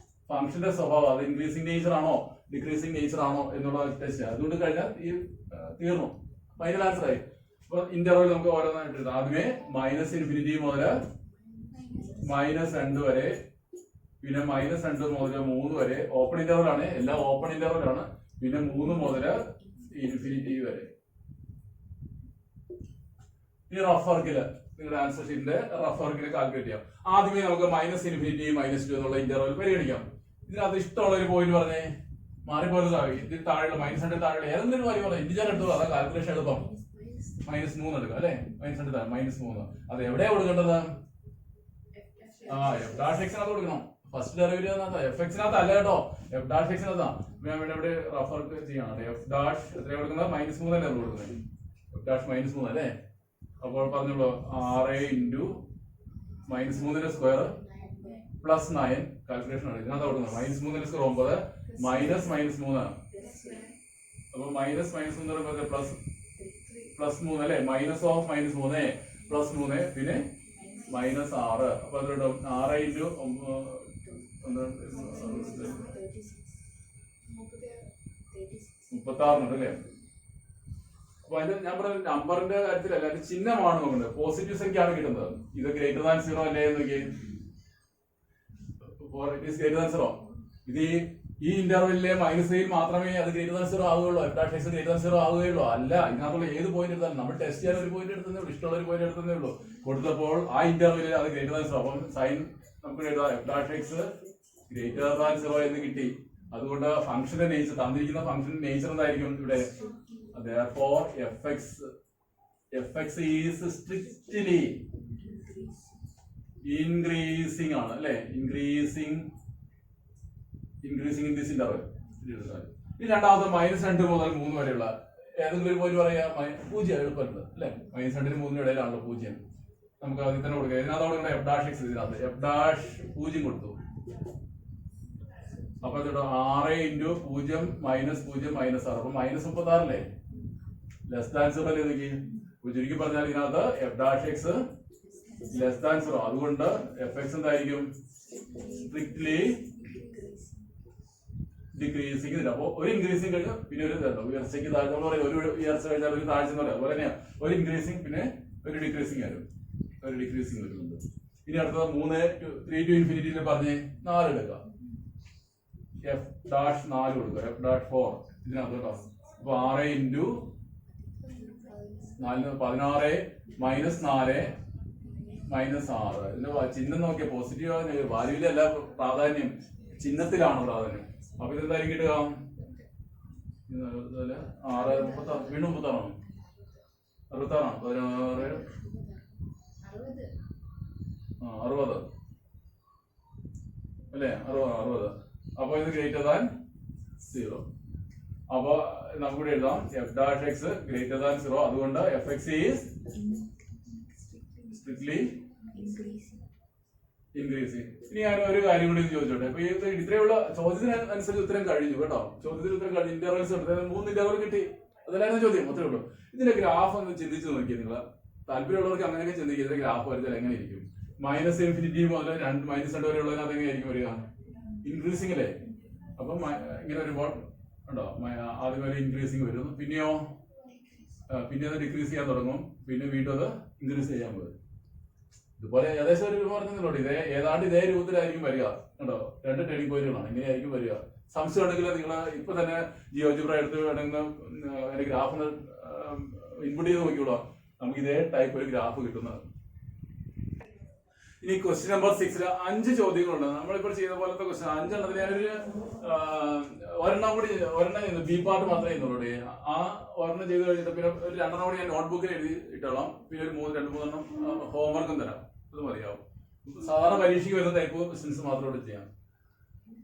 ഫംഗ്ഷന്റെ സ്വഭാവം. അത് ഇൻക്രീസിംഗ് നേച്ചർ ആണോ ഡിക്രീസിംഗ് നേച്ചർ ആണോ എന്നുള്ള ടെസ്റ്റ്. അതുകൊണ്ട് കഴിഞ്ഞാൽ ഈ തീർന്നു, ഫൈനൽ ആൻസർ ആയി. അപ്പൊ ഇന്റർവെൽ നമുക്ക് ഓരോന്നായിട്ട് എഴുതാം. ആദ്യമേ -∞ മുതൽ -2 വരെ, പിന്നെ -2 മുതൽ 3 വരെ. ഓപ്പൺ ഇന്റർവൽ ആണ്, എല്ലാം ഓപ്പൺ ഇന്റർവൽ ആണ്. പിന്നെ 3 മുതൽ ∞ വരെ. ഈ റഫ് വർക്കില് നിങ്ങളുടെ ആൻസർ ഷീറ്റിന്റെ റഫ് വർക്കില് കാൽക്കുലേറ്റ് ചെയ്യാം. ആദ്യമേ നമുക്ക് -∞ -2 എന്നുള്ള ഇന്റർവൽ പരിഗണിക്കാം. ഇതിനകത്ത് ഇഷ്ടമുള്ള ഒരു പോയിന്റ് പറഞ്ഞേ, മാറിപ്പോയത് ഇതിൽ താഴെ -2 താഴെ ഏതെങ്കിലും കാര്യം പറഞ്ഞാൽ ഇന്റിജർ എടുത്തു. അതാ കാൽക്കുലേഷൻ എളുപ്പം. -3 എടുക്കുക അല്ലെ? -2 താഴെ -3. അത് എവിടെയാ കൊടുക്കേണ്ടത്? f'(x)നകത്ത് കൊടുക്കണം. ഫസ്റ്റ് ഡെറിവേറ്റീവ് fx-നകത്ത് അല്ല കേട്ടോ, f'(x)നകത്താ. ഇവിടെ റഫ് വർക്ക് ചെയ്യണം. f' എത്ര കൊടുക്കുന്നത്? -3 അല്ലേ കൊടുക്കുന്നത്? f' -3 അല്ലേ? അപ്പോൾ പറഞ്ഞോളൂ, 6 × -3 സ്ക്വയർ +9. കാൽക്കുലേഷൻ ആണ് ഇതിനകത്ത് കൊടുക്കുന്നത്. -3 സ്ക്വയർ 9 -3 അപ്പൊ -3 +3 അല്ലെ? -3 +3 പിന്നെ -6. അപ്പൊ അതിലോട്ട് 6 × 36 അല്ലേ? അപ്പൊ അതിന്റെ ഞാൻ പറഞ്ഞ നമ്പറിന്റെ കാര്യത്തിലല്ല, അതിന്റെ ചിഹ്നമാണ് നോക്കുന്നത്. പോസിറ്റീവ് സംഖ്യയാണ് കിട്ടുന്നത്. ഇത് >0 അല്ലേ നോക്കി. >0. ഇത് ഈ ഇന്റർവെല്ലിലെ -3 മാത്രമേ അത് >0 ആവുകയുള്ളൂ. f'(x) >0 ആവുകയുള്ളൂ. അല്ല, ഇതിനകത്തുള്ള ഏത് പോയിന്റ് എടുത്താലും നമ്മൾ ടെസ്റ്റ് ചെയ്യാൻ ഒരു പോയിന്റ് എടുത്തേ ഉള്ളൂ, ഇഷ്ടമുള്ള ഒരു പോയിന്റ് എടുത്തേ ഉള്ളൂ. കൊടുത്തപ്പോൾ ആ ഇന്റർവെല്ലിൽ അത് >0. അപ്പം സൈൻ നമുക്ക് എഴുതാം f'(x) >0 എന്ന് കിട്ടി. അതുകൊണ്ട് ഫംഗ്ഷന്റെ നേച്ചർ, തന്നിരിക്കുന്ന ഫംഗ്ഷന്റെ നേച്ചർ എന്തായിരിക്കും ഇവിടെ? Therefore fx is strictly increasing ആണ് അല്ലെ? increasing in this interval. ഈ രണ്ടാമത്തെ -2 മുതൽ 3 വരെയുള്ള ഏതെങ്കിലും ഒരു പോയിന്റ് പറയാ 0 എളുപ്പമുണ്ട് അല്ലെ? -2 നും 3 ഇടയിലാണല്ലോ 0. നമുക്ക് അതിൽ തന്നെ കൊടുക്കാം. ഇതിനകത്ത് കൊടുക്കേണ്ട f'(x) ഇതിനകത്ത് f'0 കൊടുത്തു. അപ്പൊ 6 × 0 -0 -6. അപ്പൊ -36 അല്ലേ? >0 അല്ലേ നോക്കി. ചുരുക്കി പറഞ്ഞാൽ ഇതിനകത്ത് f'(x) >0. അതുകൊണ്ട് fx എന്തായിരിക്കും? Strictly decreasing. അപ്പൊ ഒരു ഇൻക്രീസിംഗ് കഴിഞ്ഞാൽ പിന്നെ ഒരു ഉയർച്ചയ്ക്ക് താഴ്ച. ഒരു ഉയർച്ച കഴിഞ്ഞാൽ ഒരു താഴ്ച എന്ന് പറയാം. അതുപോലെ തന്നെയാണ് ഒരു ഇൻക്രീസിംഗ് പിന്നെ ഒരു ഡിക്രീസിംഗ് ആയിരുന്നു. ഒരു ഡിക്രീസിങ് വരുന്നുണ്ട്. ഇനി അടുത്തത് 3 to ഇൻഫിനിറ്റിയിൽ പറഞ്ഞ് 4 എടുക്കാം. എഫ് ഡാഷ് 4 കൊടുക്കുക. എഫ് ഡാഷ് 4 ഇതിനകത്ത് കേട്ടോ. അപ്പൊ 6 ഇൻറ്റു 4 16 മൈനസ് 4 മൈനസ് 6. ഇതിന്റെ ചിഹ്നം നോക്കിയ പോസിറ്റീവ് വാല്യൂവിലല്ല പ്രാധാന്യം, ചിഹ്നത്തിലാണ് പ്രാധാന്യം. അപ്പൊ ഇതെന്തായാലും കിട്ടുക 6 36 വീണ്ടും 36 66 16 60 അല്ലേ 60. അപ്പൊ ഇത് ഗ്രേറ്റർ ദാൻ 0. അപ്പൊ നമുക്കിവിടെ എഴുതാം F dash x greater than 0. അതുകൊണ്ട് F X is strictly increasing. ഇനി ഞാൻ ഒരു കാര്യം കൂടി ചോദിച്ചോട്ടെ. അപ്പൊ ഇത്രയുള്ള ചോദ്യത്തിന് അനുസരിച്ച് ഉത്തരം കഴിഞ്ഞു കേട്ടോ. ചോദ്യത്തിന് ഉത്തരം കഴിഞ്ഞു. ഇന്റർവൽസ് എടുത്തത് 3 ഇന്റർവൽ കിട്ടി. അതല്ലായിരുന്നു ചോദ്യം. അത്രേ ഉള്ളൂ. ഇതിന്റെ ഗ്രാഫ് ഒന്ന് ചിന്തിച്ച് നോക്കിയാൽ നിങ്ങൾ താല്പര്യമുള്ളവർക്ക് അങ്ങനെയൊക്കെ ചിന്തിക്കുക. ഇതിന്റെ ഗ്രാഫ് വരച്ചാൽ എങ്ങനെ ഇരിക്കും? മൈനസ് ഇൻഫിനിറ്റി മുതൽ -2 വരെ ഉള്ളതിനകത്ത് എങ്ങനെയായിരിക്കും വരിക? ഇൻക്രീസിംഗ് അല്ലേ? അപ്പം ഇങ്ങനെ വരുമ്പോൾ ഉണ്ടോ ആദ്യം വരെ ഇൻക്രീസിംഗ് വരുന്നു, പിന്നെയോ പിന്നെ അത് ഡിക്രീസ് ചെയ്യാൻ തുടങ്ങും, പിന്നെ വീണ്ടും അത് ഇൻക്രീസ് ചെയ്യാൻ പോകും. ഇതുപോലെ ഏകദേശം ഒരു രൂപ പറഞ്ഞല്ലോ. ഏതാണ്ട് ഇതേ രൂപത്തിലായിരിക്കും വരിക കേട്ടോ. 2 ടേണിംഗ് പോയിന്റുകളാണ്. ഇങ്ങനെയായിരിക്കും വരിക. സംശയം ഉണ്ടെങ്കിൽ നിങ്ങൾ ഇപ്പൊ തന്നെ ജിയോജിബ്ര എടുത്ത് വേണമെങ്കിൽ അതിന്റെ ഗ്രാഫ് ഇൻപുട്ട് ചെയ്ത് നോക്കിയോളൂ. നമുക്ക് ഇതേ ടൈപ്പ് ഒരു ഗ്രാഫ് കിട്ടുന്നത്. ഇനി ക്വസ്റ്റ്യൻ നമ്പർ 6 5 ചോദ്യങ്ങളുണ്ട്. നമ്മളിപ്പോൾ ചെയ്ത പോലത്തെ ക്വസ്റ്റ്യൻ 5 എണ്ണത്തിൽ ഞാനൊരു ഒരെണ്ണം ചെയ്യുന്നു. ബി പാർട്ട് മാത്രമേ ചെയ്യുന്നുള്ളൂ. ആ ഒരെണ്ണം ചെയ്ത് കഴിഞ്ഞിട്ട് പിന്നെ ഒരു 2 എണ്ണം കൂടി ഞാൻ നോട്ട്ബുക്കിൽ എഴുതി ഇട്ടോളാം. പിന്നെ ഒരു 2-3 എണ്ണം ഹോംവർക്കും തരാം. അത് മതിയാവും. സാധാരണ പരീക്ഷയ്ക്ക് വരുന്ന ടൈപ്പ് ക്വസ്റ്റ്യൻസ് മാത്രം ഇവിടെ ചെയ്യാം.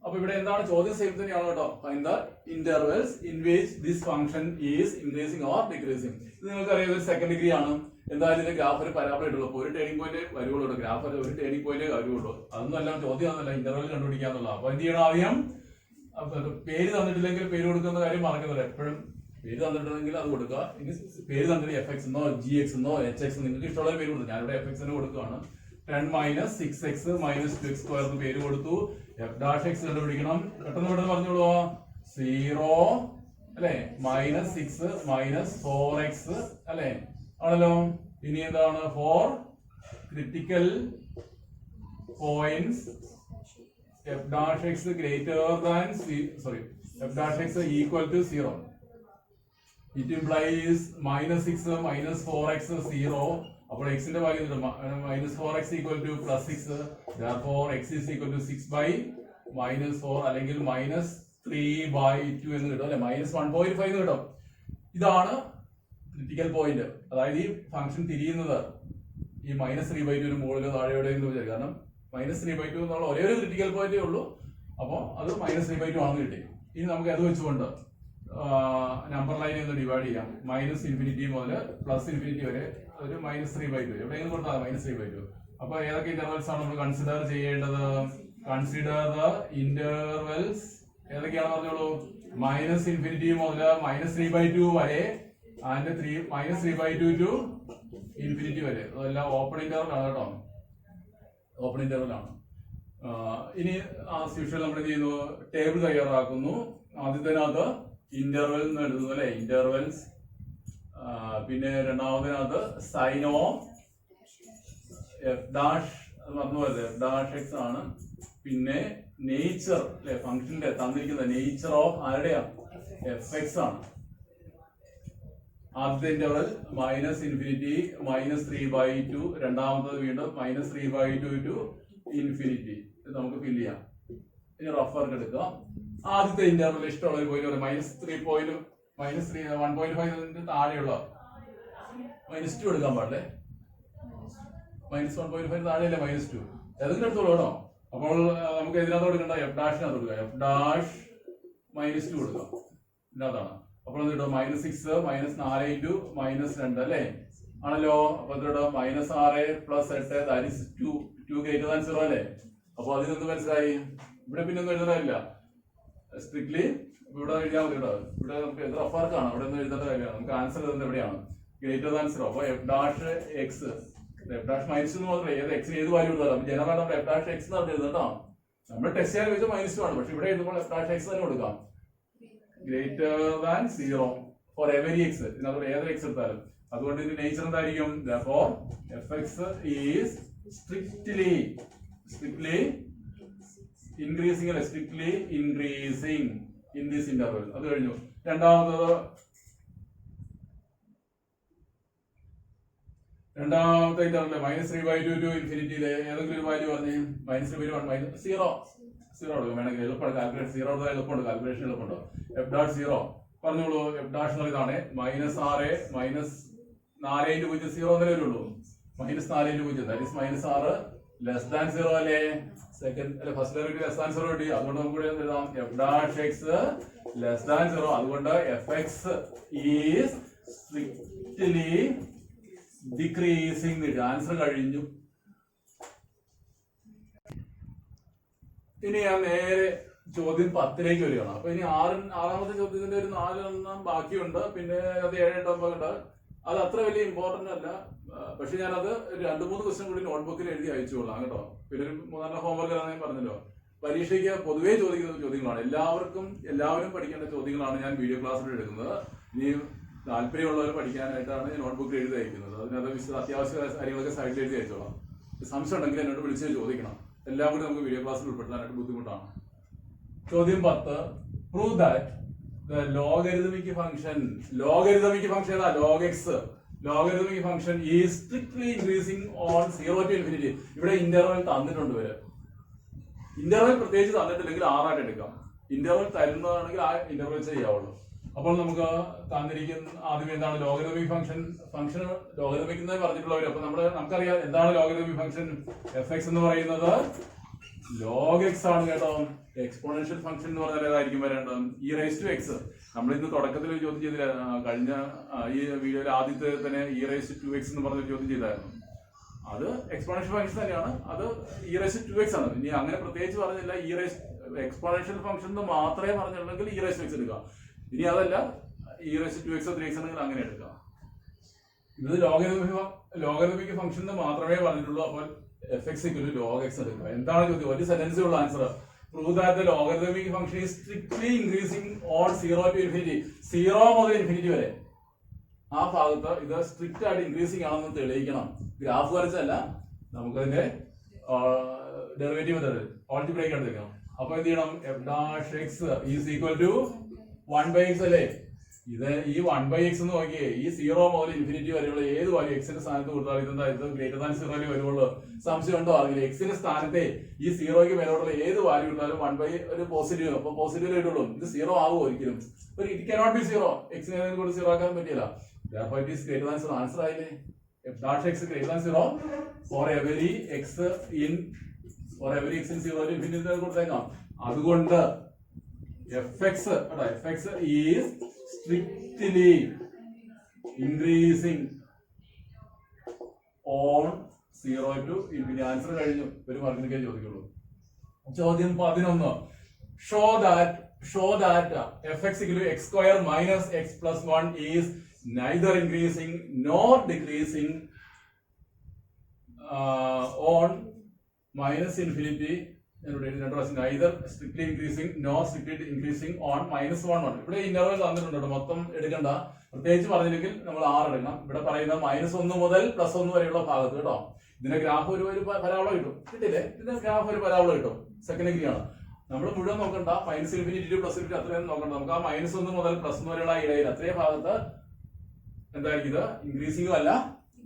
അപ്പൊ ഇവിടെ എന്താണ് ചോദ്യം സെയിം തന്നെയാണ് കേട്ടോ. Find the intervals in which this function is increasing or decreasing. ഇത് നിങ്ങൾക്ക് അറിയാം ഒരു സെക്കൻഡ് ഡിഗ്രി ആണ്. എന്തായാലും ഇതിന്റെ ഗ്രാഫ് ഒരു പരാബോള ഇട്ടുള്ളൂ. ഒരു ടേണിംഗ് പോയിന്റ് വരുവുള്ളൂ. ഗ്രാഫ് ഒരു ടേണിംഗ് പോയിന്റ് വരുവുള്ളൂ. അതൊന്നും അല്ല ചോദ്യം ഒന്നല്ല, ഇന്റർവെൽ കണ്ടുപിടിക്കാന്നുള്ള. അപ്പൊ എന്ത് ചെയ്യണം? ആദ്യം പേര് തന്നിട്ടില്ലെങ്കിൽ പേര് കൊടുക്കുന്ന കാര്യം മറക്കുന്നില്ല. എപ്പോഴും പേര് തന്നിട്ടുണ്ടെങ്കിൽ അത് കൊടുക്കുക. ഇനി പേര് തന്നിട്ട് എഫ് എക്സ് എന്നോ ജി എക്സ് എന്നോ എച്ച് എക്സ് നിങ്ങൾക്ക് ഇഷ്ടമുള്ള പേര് കൊടുത്തു. ഞാനിവിടെ എഫ് എക്സിന് കൊടുക്കുകയാണ്. 10 - 6x - 2x² എന്ന് പേര് കൊടുത്തു. എഫ് ഡാഷ് എക്സ് കണ്ടുപിടിക്കണം. പെട്ടെന്ന് പറഞ്ഞോളൂ. 0 അല്ലെ -6 - 4x അല്ലെ ആണല്ലോ. ഇനി എന്താണ്? 4 critical points f dash x greater than f dash x equal to 0. It implies -6 - 4x 0. അപ്പോൾ എക്സിന്റെ value -4x = +6. therefore x is equal to 6/-4 അല്ലെങ്കിൽ -3/2 എന്ന് കിട്ടും അല്ലെ. -1.5 എന്ന് കിട്ടും. ഇതാണ് ക്രിട്ടിക്കൽ പോയിന്റ്. അതായത് ഈ ഫംഗ്ഷൻ തിരിയുന്നത് ഈ -3/2 മുകളിൽ താഴെ എവിടെയെങ്കിലും വിചാരിക്കും. കാരണം -3/2 എന്നുള്ള ഒരേ ഒരു ക്രിട്ടിക്കൽ പോയിന്റേ ഉള്ളൂ. അപ്പോൾ അത് -3/2 ആണെന്ന് കിട്ടി. ഇനി നമുക്ക് അത് വെച്ചുകൊണ്ട് നമ്പർ ലൈനെ ഒന്ന് ഡിവൈഡ് ചെയ്യാം. -∞ മുതൽ +∞ വരെ ഒരു -3/2 എവിടെയെങ്കിലും കൊടുത്താൽ -3/2. അപ്പൊ ഏതൊക്കെ ഇന്റർവെൽസ് ആണ് നമ്മൾ കൺസിഡർ ചെയ്യേണ്ടത്? കൺസിഡർ ദ ഇന്റർവെൽസ് ഏതൊക്കെയാണെന്ന് പറഞ്ഞോളൂ. -∞ മുതൽ -3/2 വരെ ആൻഡ് -3/2 ടു ഇൻഫിനിറ്റി വരെ. അതെല്ലാം ഓപ്പൺ ഇന്റർവൽ ആണ് കേട്ടോ. ഓപ്പൺ ഇന്റർവൽ ആണ്. ഇനി ആസ് യൂഷ്വൽ നമ്മൾ എന്ത് ചെയ്യുന്നു? ടേബിൾ തയ്യാറാക്കുന്നു. ആദ്യത്തിനകത്ത് ഇന്റർവെൽ എന്ന് എഴുതുന്നു അല്ലെ. ഇന്റർവെൽസ്. പിന്നെ രണ്ടാമതിനകത്ത് സൈൻ ഓഫ് എഫ് ഡാഷ് അത് മറന്നു പോയത് എഫ് ഡാഷ് എക്സ് ആണ്. പിന്നെ നേച്ചർ അല്ലെ ഫംഗ്ഷന്റെ തന്നിരിക്കുന്ന നേച്ചർ ഓഫ് ആരുടെയാ? എഫ് എക്സ് ആണ്. ആദ്യത്തെ ഇന്റർവൽ -∞ -3/2. രണ്ടാമത്തത് വീണ്ടും -3/2 ടു ഇൻഫിനിറ്റി. ഇത് നമുക്ക് ഫിൽ ചെയ്യാം. ഇനി റഫ് വർക്ക് എടുക്കാം. ആദ്യത്തെ ഇന്റർവൽ ഇഷ്ടമുള്ള ഒരു പോയിന്റ് -1.5 താഴെയുള്ള -2 എടുക്കാൻ പാടില്ലേ. -1.5 താഴെയല്ലേ -2 ഏതെങ്കിലും എടുത്തോളൂ കേട്ടോ. അപ്പോൾ നമുക്ക് ഇതിനകത്ത് കൊടുക്കണ്ട എഫ് ഡാഷിനകത്ത് കൊടുക്കുക. എഫ് ഡാഷ് -2 കൊടുക്കാം. ഇതിനകത്താണ്. അപ്പോൾ എന്ത് കിട്ടും? -6 - 4 × -2 അല്ലേ ആണല്ലോ. അപ്പൊ എന്ത് കിട്ടും? -6 + 8 ദാറ്റ് ഈസ് 2 ഗ്രേറ്റർ ദാൻ 0 അല്ലേ. അപ്പൊ അതിനൊന്ന് മനസ്സിലായി. ഇവിടെ പിന്നെ ഒന്നും എഴുതാനില്ല. സ്ട്രിക്ട്ലി ഇവിടെ എഴുതിയാൽ മതി കേട്ടോ. ഇവിടെ നമുക്ക് റഫ് വർക്കാണ്. അവിടെ ഒന്നും എഴുതേണ്ട കാര്യമാണ്. നമുക്ക് ആൻസർ എഴുതുന്നത് എവിടെയാണ്? Greater than 0. അപ്പൊ F dash X F dash -2 മാത്രമേ എക്സിന് ഏത് വാല്യൂ കൊടുത്താലും ജനറൽ നമ്മൾ എഫ് ഡാഷ് എക്സ് എന്ന് എഴുതും കേട്ടോ. നമ്മൾ ടെസ്റ്റ് ചെയ്യാൻ വെച്ചാൽ -2 ആണ്. പക്ഷെ ഇവിടെ എഴുതുമ്പോൾ എഫ് ഡാഷ് എക്സ് തന്നെ കൊടുക്കാം. Greater than 0 for every X. ഇതിനകത്ത് ഏതൊരു എക്സ് എടുത്താലും അതുകൊണ്ട് ഇതിന്റെ നേച്ചർ എന്തായിരിക്കും? therefore fx is strictly increasing അല്ലെ, strictly increasing in this interval. അത് കഴിഞ്ഞു. രണ്ടാമത്തെ ഇന്റർവെൽ -3/2 to infinity ഏതെങ്കിലും ഒരു വാല്യൂ പറഞ്ഞേ. -3/1 0 വേണമെങ്കിൽ എളുപ്പമാണ് കാൽക്കുലേഷൻ. 0 എളുപ്പമുണ്ട്, കാൽക്കുലേഷൻ എളുപ്പമുണ്ട്. f dot 0 പറഞ്ഞോളൂ. f dash എന്ന് ഇതാണ് -6 -4 × 0 0 എന്നല്ലേ വരുള്ളൂ. -4 × 0 that is -6 less than 0 അല്ലേ. സെക്കൻഡ് അല്ലെ ഫസ്റ്റ് ഡെറിവേറ്റീവ് ലെസ് ദാൻ 0 കിട്ടി. അതുകൊണ്ട് നമുക്ക് ഇവിടെ എഴുതാം f dash x less than 0. അതുകൊണ്ട് fx is strictly decreasing. Answer കഴിഞ്ഞു. ഇനി ഞാൻ നേരെ ചോദ്യം 10ലേക്ക് വരികയാണ്. അപ്പൊ ഇനി ആറാമത്തെ ചോദ്യത്തിന്റെ ഒരു 4 ബാക്കിയുണ്ട്. പിന്നെ അത് 7, 8, 9 ഉണ്ട്. അത് അത്ര വലിയ ഇമ്പോർട്ടന്റ് അല്ല. പക്ഷെ ഞാനത് 2-3 ക്വസ്റ്റ്യൻ കൂടി നോട്ട്ബുക്കിൽ എഴുതി അയച്ചുകൊള്ളാം കേട്ടോ. പിന്നെ ഒരു 3 ഹോംവർക്ക് ഞാൻ പറഞ്ഞല്ലോ. പരീക്ഷയ്ക്ക് പൊതുവേ ചോദിക്കുന്ന ചോദ്യങ്ങളാണ്. എല്ലാവരും പഠിക്കേണ്ട ചോദ്യങ്ങളാണ് ഞാൻ വീഡിയോ ക്ലാസ്സിൽ എടുക്കുന്നത്. ഇനി താല്പര്യമുള്ളവർ പഠിക്കാനായിട്ടാണ് ഞാൻ നോട്ട്ബുക്കിൽ എഴുതി അയക്കുന്നത്. അതിനകത്ത് അത്യാവശ്യ കാര്യങ്ങളൊക്കെ സൈഡിൽ എഴുതി അയച്ചോളാം. സംശയം ഉണ്ടെങ്കിൽ എന്നോട് വിളിച്ച് ചോദിക്കണം. എല്ലാം കൂടി നമുക്ക് വീഡിയോ ക്ലാസ്സിൽ ഉൾപ്പെടുത്താനായിട്ട് ബുദ്ധിമുട്ടാണ്. ചോദ്യം 10. Prove that the logarithmic function log x logarithmic function is strictly increasing on 0 to infinity. ഇവിടെ ഇന്റർവൽ തന്നിട്ടുണ്ട്. ഇന്റർവൽ പ്രത്യേകിച്ച് തന്നിട്ടില്ലെങ്കിൽ 6 ആയിട്ട് എടുക്കാം. ഇന്റർവൽ തരുന്നതാണെങ്കിൽ ആ ഇന്റർവൽ ചെയ്യാവുള്ളൂ. അപ്പോൾ നമുക്ക് തന്നിരിക്കുന്ന ആദ്യം എന്താണ് ലോഗരിതമിക് ഫംഗ്ഷൻ ലോഗരിതമിക് എന്ന് പറഞ്ഞിട്ടുള്ളവർ. അപ്പൊ നമുക്കറിയാം എന്താണ് ലോഗരിതമിക് ഫംഗ്ഷൻ. fx എന്ന് പറയുന്നത് log x ആണ് കേട്ടോ. എക്സ്പോണൻഷ്യൽ ഫംഗ്ഷൻ എന്ന് പറഞ്ഞാൽ ഏതായിരിക്കും വരേണ്ടത്? e raised to x. നമ്മൾ ഇന്ന് തുടക്കത്തിൽ ഒരു ചോദ്യം ചെയ്തില്ല, കഴിഞ്ഞ ഈ വീഡിയോയിൽ ആദ്യത്തെ തന്നെ e raised to x എന്ന് പറഞ്ഞ ചോദ്യം ചെയ്തായിരുന്നു. അത് എക്സ്പോണൻഷ്യൽ ഫംഗ്ഷൻ തന്നെയാണ്. അത് e raised to x ആണ്. ഇനി അങ്ങനെ പ്രത്യേകിച്ച് പറഞ്ഞില്ല. എക്സ്പോണൻഷ്യൽ ഫംഗ്ഷൻ എന്ന് മാത്രമേ പറഞ്ഞിട്ടുണ്ടെങ്കിൽ e raised to x എടുക്കുക. ഇനി അതല്ല e raised to x 3x ആണെങ്കിൽ അങ്ങനെ എടുക്കുക. ഇത് ലോഗരിതമിക് ഫംഗ്ഷൻ എന്ന് മാത്രമേ പറഞ്ഞിട്ടുള്ളൂ. അപ്പോൾ fx = log x എടുക്കുക. എന്താണ് ചോദ്യം? ഒരു സെന്റൻസേ ഉള്ള answer. Prove that the logarithmic function is strictly increasing on 0 to infinity. 0 മുതൽ ഇൻഫിനിറ്റി വരെ ആ ഭാഗത്ത് ഇത് സ്ട്രിക്റ്റ് ആയിട്ട് ഇൻക്രീസിംഗ് ആണെന്ന് തെളിയിക്കണം. ഗ്രാഫ് വരച്ചല്ല, നമുക്കതിന്റെ ഡെറിവേറ്റീവ് ഓൾജിബ്രേക്ക് എടുത്തേക്കണം. അപ്പൊ എന്ത് ചെയ്യണം? f dash x is equal to 1/x അല്ലേ. ഇത് ഈ 1/x എന്ന് നോക്കിയേ. ഈ 0 മുതൽ ഇൻഫിനിറ്റി വരെയുള്ള ഏത് വാല്യൂ എക്സിന്റെ സ്ഥാനത്ത് കൊടുത്താൽ ഇത് ഗ്രേറ്റർ ദാൻ 0 വരുള്ളൂ. സംശയം ഉണ്ടോ? അല്ലെങ്കിൽ എക്സിന്റെ സ്ഥാനത്തെ ഈ 0ക്ക് മേലോട്ടുള്ള ഏത് വാല്യൂ എടുത്താലും 1/, ഒരു പോസിറ്റീവ്, അപ്പൊ പോസിറ്റീവ് ആയിട്ടുള്ളൂ. ഇത് 0 ആവുമോ? ഒരിക്കലും. ഒരു ഇറ്റ് cannot be 0. എക്സിനെ കൂടെ 0 ആക്കാൻ പറ്റില്ല. therefore it is greater than 0. Answer ആയില്ലേ? f dash x greater than 0 for every x in 0 to infinity കൊടുത്തേക്കാം. അതുകൊണ്ട് fx is strictly increasing on 0 to infinity. Answer കഴിഞ്ഞു. ഒരു മാർക്കിനൊക്കെ ചോദിക്കുള്ളൂ. ചോദ്യം 11. show that fx = x square minus x plus 1 is neither increasing nor decreasing on minus infinity. neither strictly increasing nor strictly increasing on -1. ഇവിടെ interval തന്നിട്ടുണ്ട്. മൊത്തം എടുക്കണ്ട. പ്രത്യേകിച്ച് പറഞ്ഞില്ലെങ്കിൽ നമ്മൾ 6 എടുക്കണം. ഇവിടെ പറയുന്ന -1 മുതൽ +1 വരെയുള്ള ഭാഗത്ത് കേട്ടോ. ഇതിന്റെ ഗ്രാഫ് ഒരു പരാബോള കിട്ടില്ലേ? ഇതിന്റെ ഗ്രാഫ് ഒരു പരാബോള കിട്ടും. സെക്കൻഡ് ഡിഗ്രി ആണ്. നമ്മൾ മുഴുവൻ നോക്കണ്ട. -infinity to +infinity അത്രയും നോക്കണ്ട. നമുക്ക് ആ -1 മുതൽ +1 വരെയുള്ള ഇടയിൽ അത്രയും ഭാഗത്ത് എന്തായിരിക്കും? ഇത് ഇൻക്രീസിംഗും അല്ല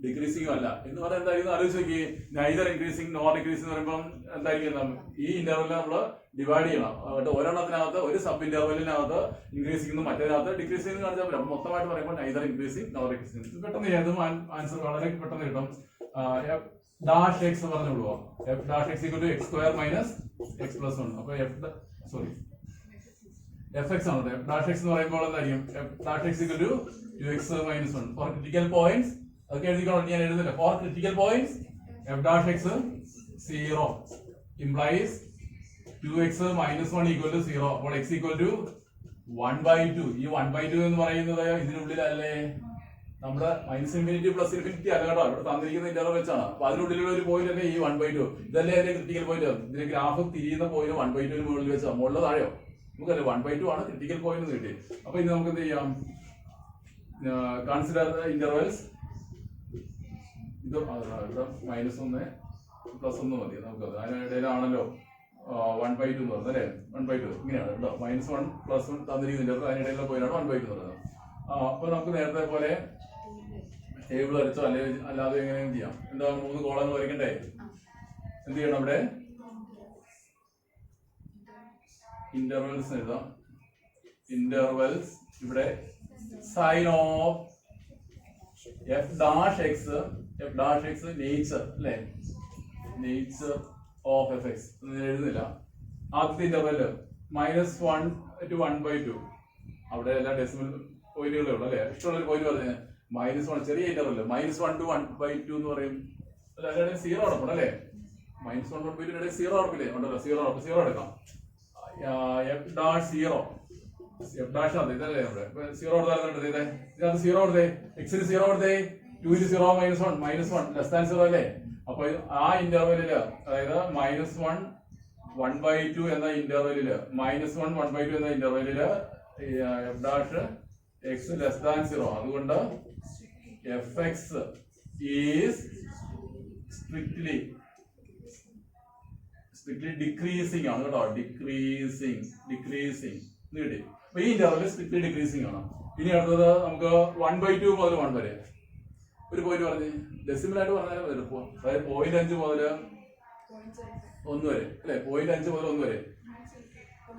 ഡിക്രീസിംഗും അല്ല എന്ന് പറഞ്ഞാൽ എന്തായിരിക്കും? ആലോചിച്ച് നോക്കി. നൈദർ ഇൻക്രീസിംഗ് നോർ ഡിക്രീസിംഗ് എന്ന് പറയുമ്പോൾ എന്തായിരിക്കും? ഈ ഇന്റർവെലിനെ നമ്മൾ ഡിവൈഡ് ചെയ്യണം. ഒരെണ്ണത്തിനകത്ത് ഒരു സബ് ഇന്റർവെലിനകത്ത് ഇൻക്രീസിംഗ് മറ്റേതിനകത്ത് ഡിക്രീസിംഗ് കാണിച്ചാൽ പറ്റും. മൊത്തമായിട്ട് പറയുമ്പോൾ നൈദർ ഇൻക്രീസിംഗ് നോർ ഡിക്രീസിംഗ്. പെട്ടെന്ന് ഏതും ആൻസർ വളരെ പെട്ടെന്ന് കിട്ടും. ഡാഷ് എക്സ് പറഞ്ഞു വിടുക. f dash x = x square minus x plus 1. അപ്പൊ fx ആണ്. f dash x എന്ന് പറയുമ്പോൾ എന്തായിരിക്കും? f dash x = 2x minus 1 for critical points. അതൊക്കെ എഴുതിക്കണം. ഞാൻ എഴുതുന്നില്ല. for critical points f dash x 0 implies 2x minus 1 = 0. അപ്പോൾ x = 1/2. ഈ 1/2 എന്ന് പറയുന്നത് ഇതിനുള്ളിലല്ലേ? നമ്മുടെ -infinity +infinity അല്ല കേട്ടോ. ഇവിടെ തന്നിരിക്കുന്ന ഇന്റർവൽ വെച്ചാണ്. അപ്പൊ അതിനുള്ളിലുള്ള ഒരു പോയിന്റ് തന്നെ ഈ 1/2. ഇതല്ലേ അതിന്റെ ക്രിട്ടിക്കൽ പോയിന്റ്. ഇതിന്റെ ഗ്രാഫ് തിരിയുന്ന പോയിന്റ് 1/2 മുകളിൽ വെച്ചാൽ മുകളിൽ താഴെയോ നമുക്കല്ലേ 1/2 ആണ് ക്രിട്ടിക്കൽ പോയിന്റ് കിട്ടി. അപ്പൊ ഇനി നമുക്ക് എന്ത് ചെയ്യാം? കൺസിഡർ ഇന്റർവെൽസ് ഇത് ഇവിടെ -1 +1 മതി നമുക്ക്. അതിനിടയിലാണല്ലോ 1/2 എന്ന് പറഞ്ഞത് അല്ലേ. 1/2 ഇങ്ങനെയാണ് കേട്ടോ. -1 +1 തന്നിരിക്കുന്നുണ്ട്. അതിനിടയിലുള്ള പോയിന്റാണ് 1/2 എന്ന് പറയുന്നത്. അപ്പൊ നമുക്ക് നേരത്തെ പോലെ ടേബിൾ വരച്ചോ അല്ലാതെ എങ്ങനെയും ചെയ്യാം. എന്താ 3 കോളങ്ങൾ വരയ്ക്കണ്ടേ? എന്ത് ചെയ്യണം? അവിടെ ഇന്റർവെൽസ് എഴുതാം. ഇന്റർവെൽസ് ഇവിടെ സൈൻ ഓഫ് f'(x) നേച്ചർ അല്ലെ. നേച്ചർ ഓഫ് fx എഴുതുന്നില്ല. ആദ്യത്തെ ഇന്റർവെല് -1 to 1/2. അവിടെ എല്ലാ ഡെസിമൽ പോയിന്റുകളേ ഉള്ളു അല്ലെ. ഇഷ്ടമുള്ള പോയിന്റ് പറഞ്ഞത് -1 ചെറിയ ഇന്റർവെല് -1 to 1/2 എന്ന് പറയും. അല്ല അതിനിടെ 0 അടക്കണം അല്ലെ. -1 1/2 0 അടക്കില്ലേ ഉണ്ടല്ലോ. 0 എടുക്കാം. f'0 അതെ ഇതല്ലേ നമ്മുടെ 0 കൊടുത്താൽ ഇതിനകത്ത് 0 കൊടുത്തേ. എക്സിന് 0 കൊടുത്തേ. 2 × 0 -1 <0 അല്ലേ. അപ്പൊ ആ ഇന്റർവെലില് അതായത് -1 1/2 എന്ന ഇന്റർവെലില് -1 1/2 എന്ന ഇന്റർവെലില് f'(x) <0. അതുകൊണ്ട് fx ഈസ് സ്ട്രിക്ട്ലി ഡിക്രീസിങ് ആണ് കേട്ടോ. ഡിക്രീസിങ് കിട്ടി. അപ്പൊ ഈ ഇന്റർവെൽ സ്ട്രിക്ട്ലി ഡിക്രീസിങ് ആണ്. ഇനി അടുത്തത് നമുക്ക് 1/2 മുതൽ 1 വരെ ഒരു പോയിന്റ് പറഞ്ഞ് ഡെസിമൽ ആയിട്ട് പറഞ്ഞാലും എളുപ്പം. അതായത് 0.5 മുതൽ 1 വരെ അല്ലെ. 0.5 മുതൽ 1 വരെ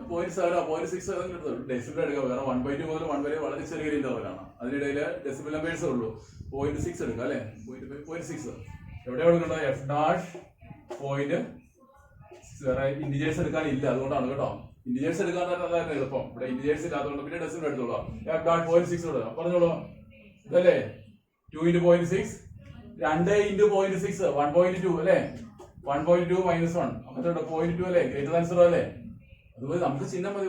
0.7 0.6 ഡെസിമൽ എടുക്കാം. വേറെ 1/2 മുതൽ 1 വരെ വളരെ ചെറിയൊരു ഇന്റർവെലാണ്. അതിനിടയിൽ ഡെസിമൽ നമ്പേഴ്സേ ഉള്ളൂ. 0.6 എടുക്കാം അല്ലെ. 0.6 എവിടെ കൊടുക്കേണ്ടത്? f'. വേറെ ഇന്റിജേഴ്സ് എടുക്കാൻ ഇല്ല, അതുകൊണ്ടാണ് കേട്ടോ. ഇന്റിജേഴ്സ് എടുക്കാൻ തന്നെ എളുപ്പം. ഇവിടെ ഇന്റിജേഴ്സ് ഇല്ലാത്തതുകൊണ്ട് പിന്നെ ഡെസിമൽ എടുത്തോളൂ. f'.0.6 കൊടുക്കാം. പറഞ്ഞോളൂ. ഇതല്ലേ 2 × 0.6 2 × 0.6 1.2 അല്ലെ. 1.2 -1 അപ്പൊ 0.2 അല്ലേ. > 0 അല്ലേ. അതുപോലെ നമുക്ക് ചിഹ്നം മതി.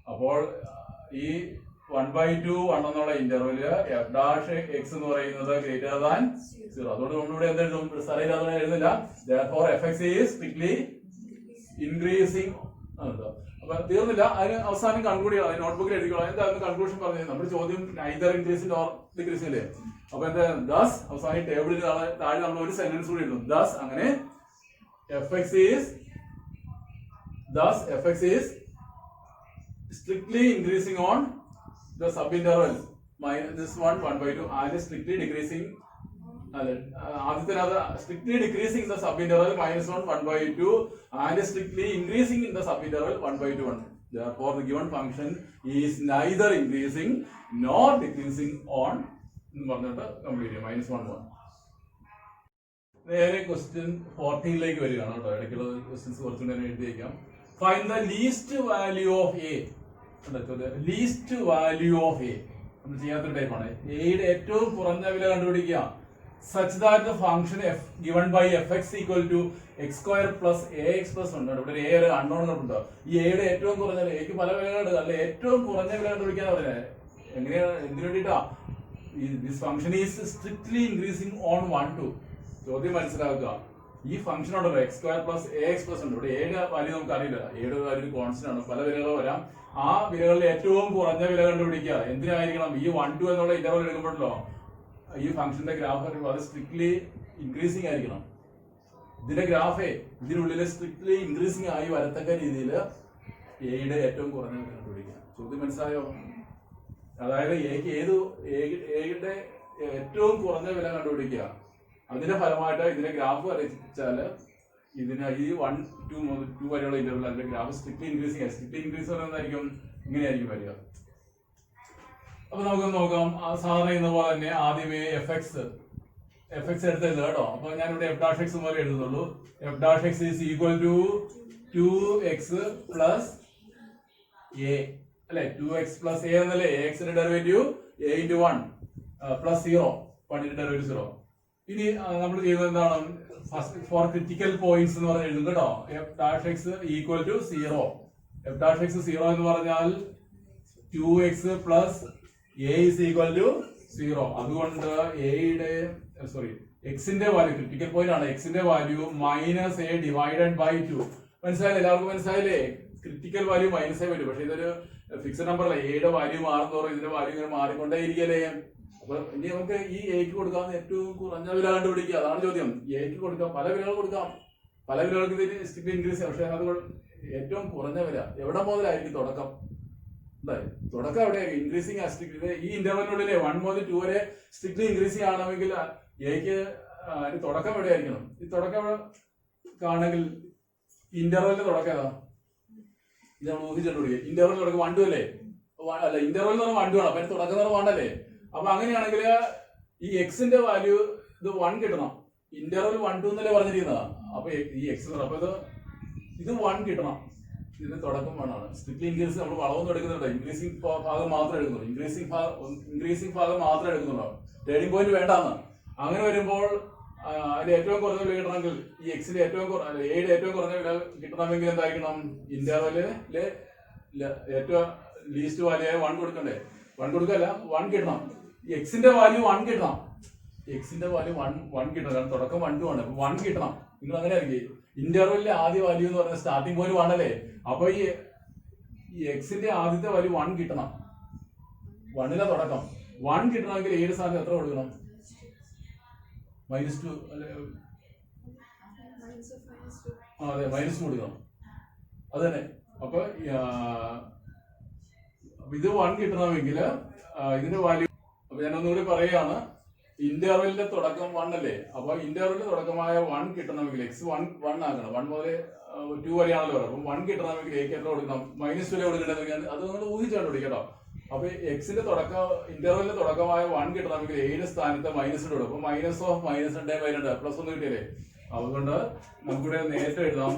അപ്പോൾ ഈ 1/2 1 എന്നുള്ള ഇന്റർവെല് f'(x) എന്ന് പറയുന്നത് > 0. അതുകൊണ്ട് നമ്മളിവിടെ എന്താ എഴുതും? സ്ഥലമില്ലാതെ എഴുതുന്നില്ല. therefore fx is strictly increasing. അപ്പൊ തീർന്നില്ല. അതിന് അവസാനം കൺക്ലൂഡ് ചെയ്യാം. നോട്ട്ബുക്കിൽ എഴുതിക്കോളാം. എന്തായിരുന്നു കൺക്ലൂഷൻ പറഞ്ഞത്? നമ്മുടെ ചോദ്യം neither increasing nor decreasing അല്ലേ. അപ്പൊ എന്താ thus അവസാനം ടേബിളിൽ താഴെ നമ്മൾ ഒരു സെന്റൻസ് കൂടി എഴുതും. thus അങ്ങനെ fx is strictly increasing on the subinterval -1 1/2 and strictly decreasing strictly decreasing the subinterval -1 1/2 and strictly increasing in the subinterval 1/2 1. Therefore the given function is neither increasing nor decreasing on complete -1 1. നേരെ question 14ലേക്ക് വരികയാണ് കേട്ടോ. ഇടയ്ക്കുള്ള questions കുറച്ചുകൂടെ എഴുതിയേക്കാം. Find the least value of a. Least value of a നമ്മൾ ചെയ്യാത്തൊരു ടൈപ്പാണ്. എയുടെ ഏറ്റവും കുറഞ്ഞ വില കണ്ടുപിടിക്കുക. such that the function f given by fx equal to x² + ax + 1. ഇവിടെ a ഒരു അൺനോൺ ഉണ്ട്. ഈ എയുടെ ഏറ്റവും കുറഞ്ഞ എക്ക് പല വിലകളുണ്ട് അല്ലെ. ഏറ്റവും കുറഞ്ഞ വില കണ്ടുപിടിക്കാൻ പറഞ്ഞത് എങ്ങനെയാണ്? എന്തിനു വേണ്ടിയിട്ടാ? This function is strictly increasing on 1 2. ചോദ്യം മനസ്സിലാക്കുക. ഈ ഫംഗ്ഷൻ ഉണ്ടല്ലോ x² + ax + 1. ഇവിടെ എയുടെ വാല്യൂ നമുക്ക് അറിയില്ല. എയുടെ വാല്യൂ കോൺസ്റ്റന്റ് ആണ്. പല വിലകൾ വരാം. ആ വിലകളിൽ ഏറ്റവും കുറഞ്ഞ വില കണ്ടുപിടിക്കുക. എന്തിനായിരിക്കണം? ഈ 1 2 എന്നുള്ള ഇന്റർവൽ എടുക്കുമ്പോഴല്ലോ ഈ ഫംഗ്ഷന്റെ ഗ്രാഫ് അത് സ്ട്രിക്ട്ലി ഇൻക്രീസിംഗ് ആയിരിക്കണം. ഇതിന്റെ ഗ്രാഫേ ഇതിനുള്ളിൽ സ്ട്രിക്ട്ലി ഇൻക്രീസിംഗ് ആയി വരത്തക്ക രീതിയിൽ എയുടെ ഏറ്റവും കുറഞ്ഞ വില കണ്ടുപിടിക്കുക. ചോദ്യം മനസ്സിലായോ? അതായത് എയുടെ ഏറ്റവും കുറഞ്ഞ വില കണ്ടുപിടിക്കുക. അതിന്റെ ഫലമായിട്ട് ഇതിന്റെ ഗ്രാഫ് വരച്ചാല് ഇതിന് ഈ 1 2 വരെയുള്ള ഇന്റർവെൽ അതിന്റെ ഗ്രാഫ് സ്ട്രിക്ട്ലി ഇൻക്രീസിംഗ് ആയി. സ്ട്രിക്ട്ലി ഇൻക്രീസ് പറയുന്നതായിരിക്കും ഇങ്ങനെയായിരിക്കും വരിക. അപ്പൊ നമുക്ക് നോക്കാം. സാധാരണ എന്ന പോലെ തന്നെ ആദ്യമേ fx എടുത്ത് എഴുതുക കേട്ടോ. അപ്പൊ ഞാനിവിടെ f'(x) പോലെ എഴുതുന്നുള്ളൂ. f'(x) is equal to 2x plus a അല്ലെ. 2x plus a എന്നല്ലേ. ax ന്റെ ഡെറിവേറ്റീവ് a × 1 plus 0 1 ന്റെ ഡെറിവേറ്റീവ് 0. ഇനി നമ്മൾ ചെയ്യുന്നത് എന്താണ്? ഫസ്റ്റ് ഫോർ ക്രിട്ടിക്കൽ പോയിന്റ്സ് എന്ന് പറഞ്ഞ് എഴുതും കേട്ടോ. f'(x) equal to 0. f'(x) 0 എന്ന് പറഞ്ഞാൽ 2x plus a is equal to 0. അതുകൊണ്ട് എക്സിന്റെ വാല്യൂ ക്രിട്ടിക്കൽ പോയിന്റ് ആണ്. എക്സിന്റെ വാല്യൂ -a ഡിവൈഡഡ് ബൈ 2. മനസ്സിലായില്ലേ? എല്ലാവർക്കും മനസ്സിലായില്ലേ? ക്രിട്ടിക്കൽ വാല്യൂ -a വരും. പക്ഷെ ഇതൊരു ഫിക്സഡ് നമ്പർ അല്ല. എയുടെ വാല്യൂ മാറുന്നതോറും ഇതിന്റെ വാല്യൂ ഇങ്ങനെ മാറിക്കൊണ്ടേ ഇരിക്കല്ലേ. അപ്പൊ ഇനി നമുക്ക് ഈ എക്ക് കൊടുക്കാവുന്ന ഏറ്റവും കുറഞ്ഞ വില കണ്ടുപിടിക്കുക, അതാണ് ചോദ്യം. എക്ക് കൊടുക്കാം, പല വിലകൾ കൊടുക്കാം, പല വിലകൾക്ക് ഇതിന് സ്ട്രിക്ട്ലി ഇൻക്രീസ് ചെയ്യാം. പക്ഷെ അത് ഏറ്റവും കുറഞ്ഞ വില എവിടെ മുതലായിരിക്കും തുടക്കം? തുടക്കം എവിടെയായിരിക്കും? ഇൻക്രീസിങ് സ്ട്രിക്ട്ലി ഈ ഇന്റർവെലിനുള്ളിലെ 1 മുതൽ 2 വരെ സ്ട്രിക്ട്ലി ഇൻക്രീസിങ് ആണെങ്കിൽ എക്ക് തുടക്കം എവിടെയായിരിക്കണം? ഈ തുടക്കം ആണെങ്കിൽ ഇന്റർവെലിന്റെ തുടക്കം ഏതാ? ഇത് നമ്മൾ ഊഹിച്ചിട്ടുണ്ടെങ്കിൽ ഇന്റർവെൽ തുടക്കം 1 2 അല്ലേ? അല്ല, ഇന്റർവെൽ എന്ന് പറഞ്ഞാൽ 1 2 ആണ്. അപ്പൊ തുടക്കം എന്ന് പറഞ്ഞാൽ 1 അല്ലേ? അപ്പൊ അങ്ങനെയാണെങ്കിൽ ഈ എക്സിന്റെ വാല്യൂ ഇത് 1 കിട്ടണം. ഇന്റർവെൽ 1 2 എന്നല്ലേ പറഞ്ഞിരിക്കുന്നതാ. അപ്പൊ ഈ എക്സ് അപ്പൊ ഇത് 1 കിട്ടണം. ഇതിന്റെ തുടക്കം 1 ആണ്. സ്ട്രിക്ട്ലി ഇൻക്രീസ് നമ്മൾ വളവൊന്നും എടുക്കുന്നുണ്ട്, ഇൻക്രീസിംഗ് ഭാഗം മാത്രം എടുക്കുന്നുള്ളൂ. ഇൻക്രീസിംഗ് ഭാഗം മാത്രം എടുക്കുന്നുള്ളൂ. ടേണിംഗ് പോയിന്റ് വേണ്ടാന്ന്. അങ്ങനെ വരുമ്പോൾ അതിന്റെ ഏറ്റവും കുറഞ്ഞ വില കിട്ടണമെങ്കിൽ ഈ എക്സിന്റെ ഏറ്റവും എയുടെ ഏറ്റവും കുറഞ്ഞ വില കിട്ടണമെങ്കിൽ എന്തായിരിക്കണം? ഇന്റർവെല്ലിലെ ഏറ്റവും ലീസ്റ്റ് വാല്യൂ ആയ 1 കൊടുക്കണ്ടേ? 1 കൊടുക്കല്ല, 1 കിട്ടണം. എക്സിന്റെ വാല്യൂ 1 കിട്ടണം. എക്സിന്റെ വാല്യൂ 1 കിട്ടണം. കാരണം തുടക്കം 1 2 ആണ്. 1 കിട്ടണം. നിങ്ങൾ അങ്ങനെ ആയിരിക്കും. ഇന്റർവെല്ലിലെ ആദ്യ വാല്യൂ എന്ന് പറഞ്ഞാൽ സ്റ്റാർട്ടിംഗ് പോയിന്റ് 1 അല്ലേ? അപ്പൊ ഈ എക്സിന്റെ ആദ്യത്തെ വാല്യൂ 1 കിട്ടണം. 1ലെ തുടക്കം 1 കിട്ടണമെങ്കിൽ ഏത് സ്ഥാനത്ത് എത്ര കൊടുക്കണം? -2 അല്ലെ? അതെ, -2 കൊടുക്കണം. അത് തന്നെ. അപ്പൊ ഇത് 1 കിട്ടണമെങ്കിൽ ഇതിന്റെ വാല്യൂ, അപ്പൊ ഞാൻ ഒന്നുകൂടി പറയുകയാണ്, ഇന്റർവെലിന്റെ തുടക്കം 1 അല്ലേ? അപ്പൊ ഇന്റർവെലിന്റെ തുടക്കമായ 1 കിട്ടണമെങ്കിൽ എക്സ് 1 ആക്കണം. 1 മുതൽ 2 വരെയാണല്ലോ പറയുന്നത്. അപ്പൊ 1 കിട്ടണമെങ്കിൽ എക്ക് എത്ര കൊടുക്കണം? -2 കൊടുക്കേണ്ടത്. അത് നിങ്ങൾ ഊഹിച്ചാണ് പിടിക്കട്ടോ. അപ്പൊ എക്സിന്റെ തുടക്കം ഇന്റർവെലിന്റെ തുടക്കമായ 1 കിട്ടണമെങ്കിൽ ഏഴ് സ്ഥാനത്ത് -2 കൊടുക്കും. അപ്പൊ -2 പ്ലസ് 1 കിട്ടിയല്ലേ? അതുകൊണ്ട് നമുക്കിവിടെ നേരത്തെ എഴുതാം,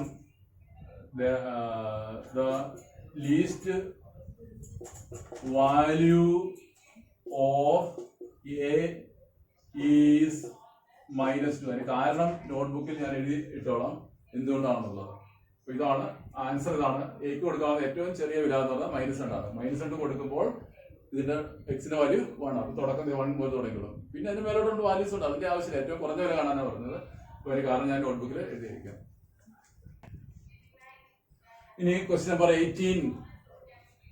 the least value of A is -2. അതിന് കാരണം നോട്ട്ബുക്കിൽ ഞാൻ എഴുതി ഇട്ടോളാം എന്തുകൊണ്ടാണെന്നുള്ളത്. അപ്പൊ ഇതാണ് ആൻസർ. ഇതാണ് എക്ക് കൊടുക്കാവുന്ന ഏറ്റവും ചെറിയ വില എന്ന് പറഞ്ഞാൽ -2 ആണ്. -2 കൊടുക്കുമ്പോൾ ഇതിന്റെ എക്സിന്റെ വാല്യൂ 1 ആണ്. തുടക്കം 1 മുതൽ തുടങ്ങിയുള്ളൂ. പിന്നെ അതിന് മേലോട്ടുണ്ട് വാല്യൂസ് ഉണ്ട്. അതിന്റെ ആവശ്യമില്ല. ഏറ്റവും കുറഞ്ഞ വില കാണാനാണ് പറഞ്ഞത്. അപ്പൊ അതിന് കാരണം ഞാൻ നോട്ട്ബുക്കിൽ എഴുതിയിരിക്കാം. ഇനി ക്വസ്റ്റ്യൻ നമ്പർ 18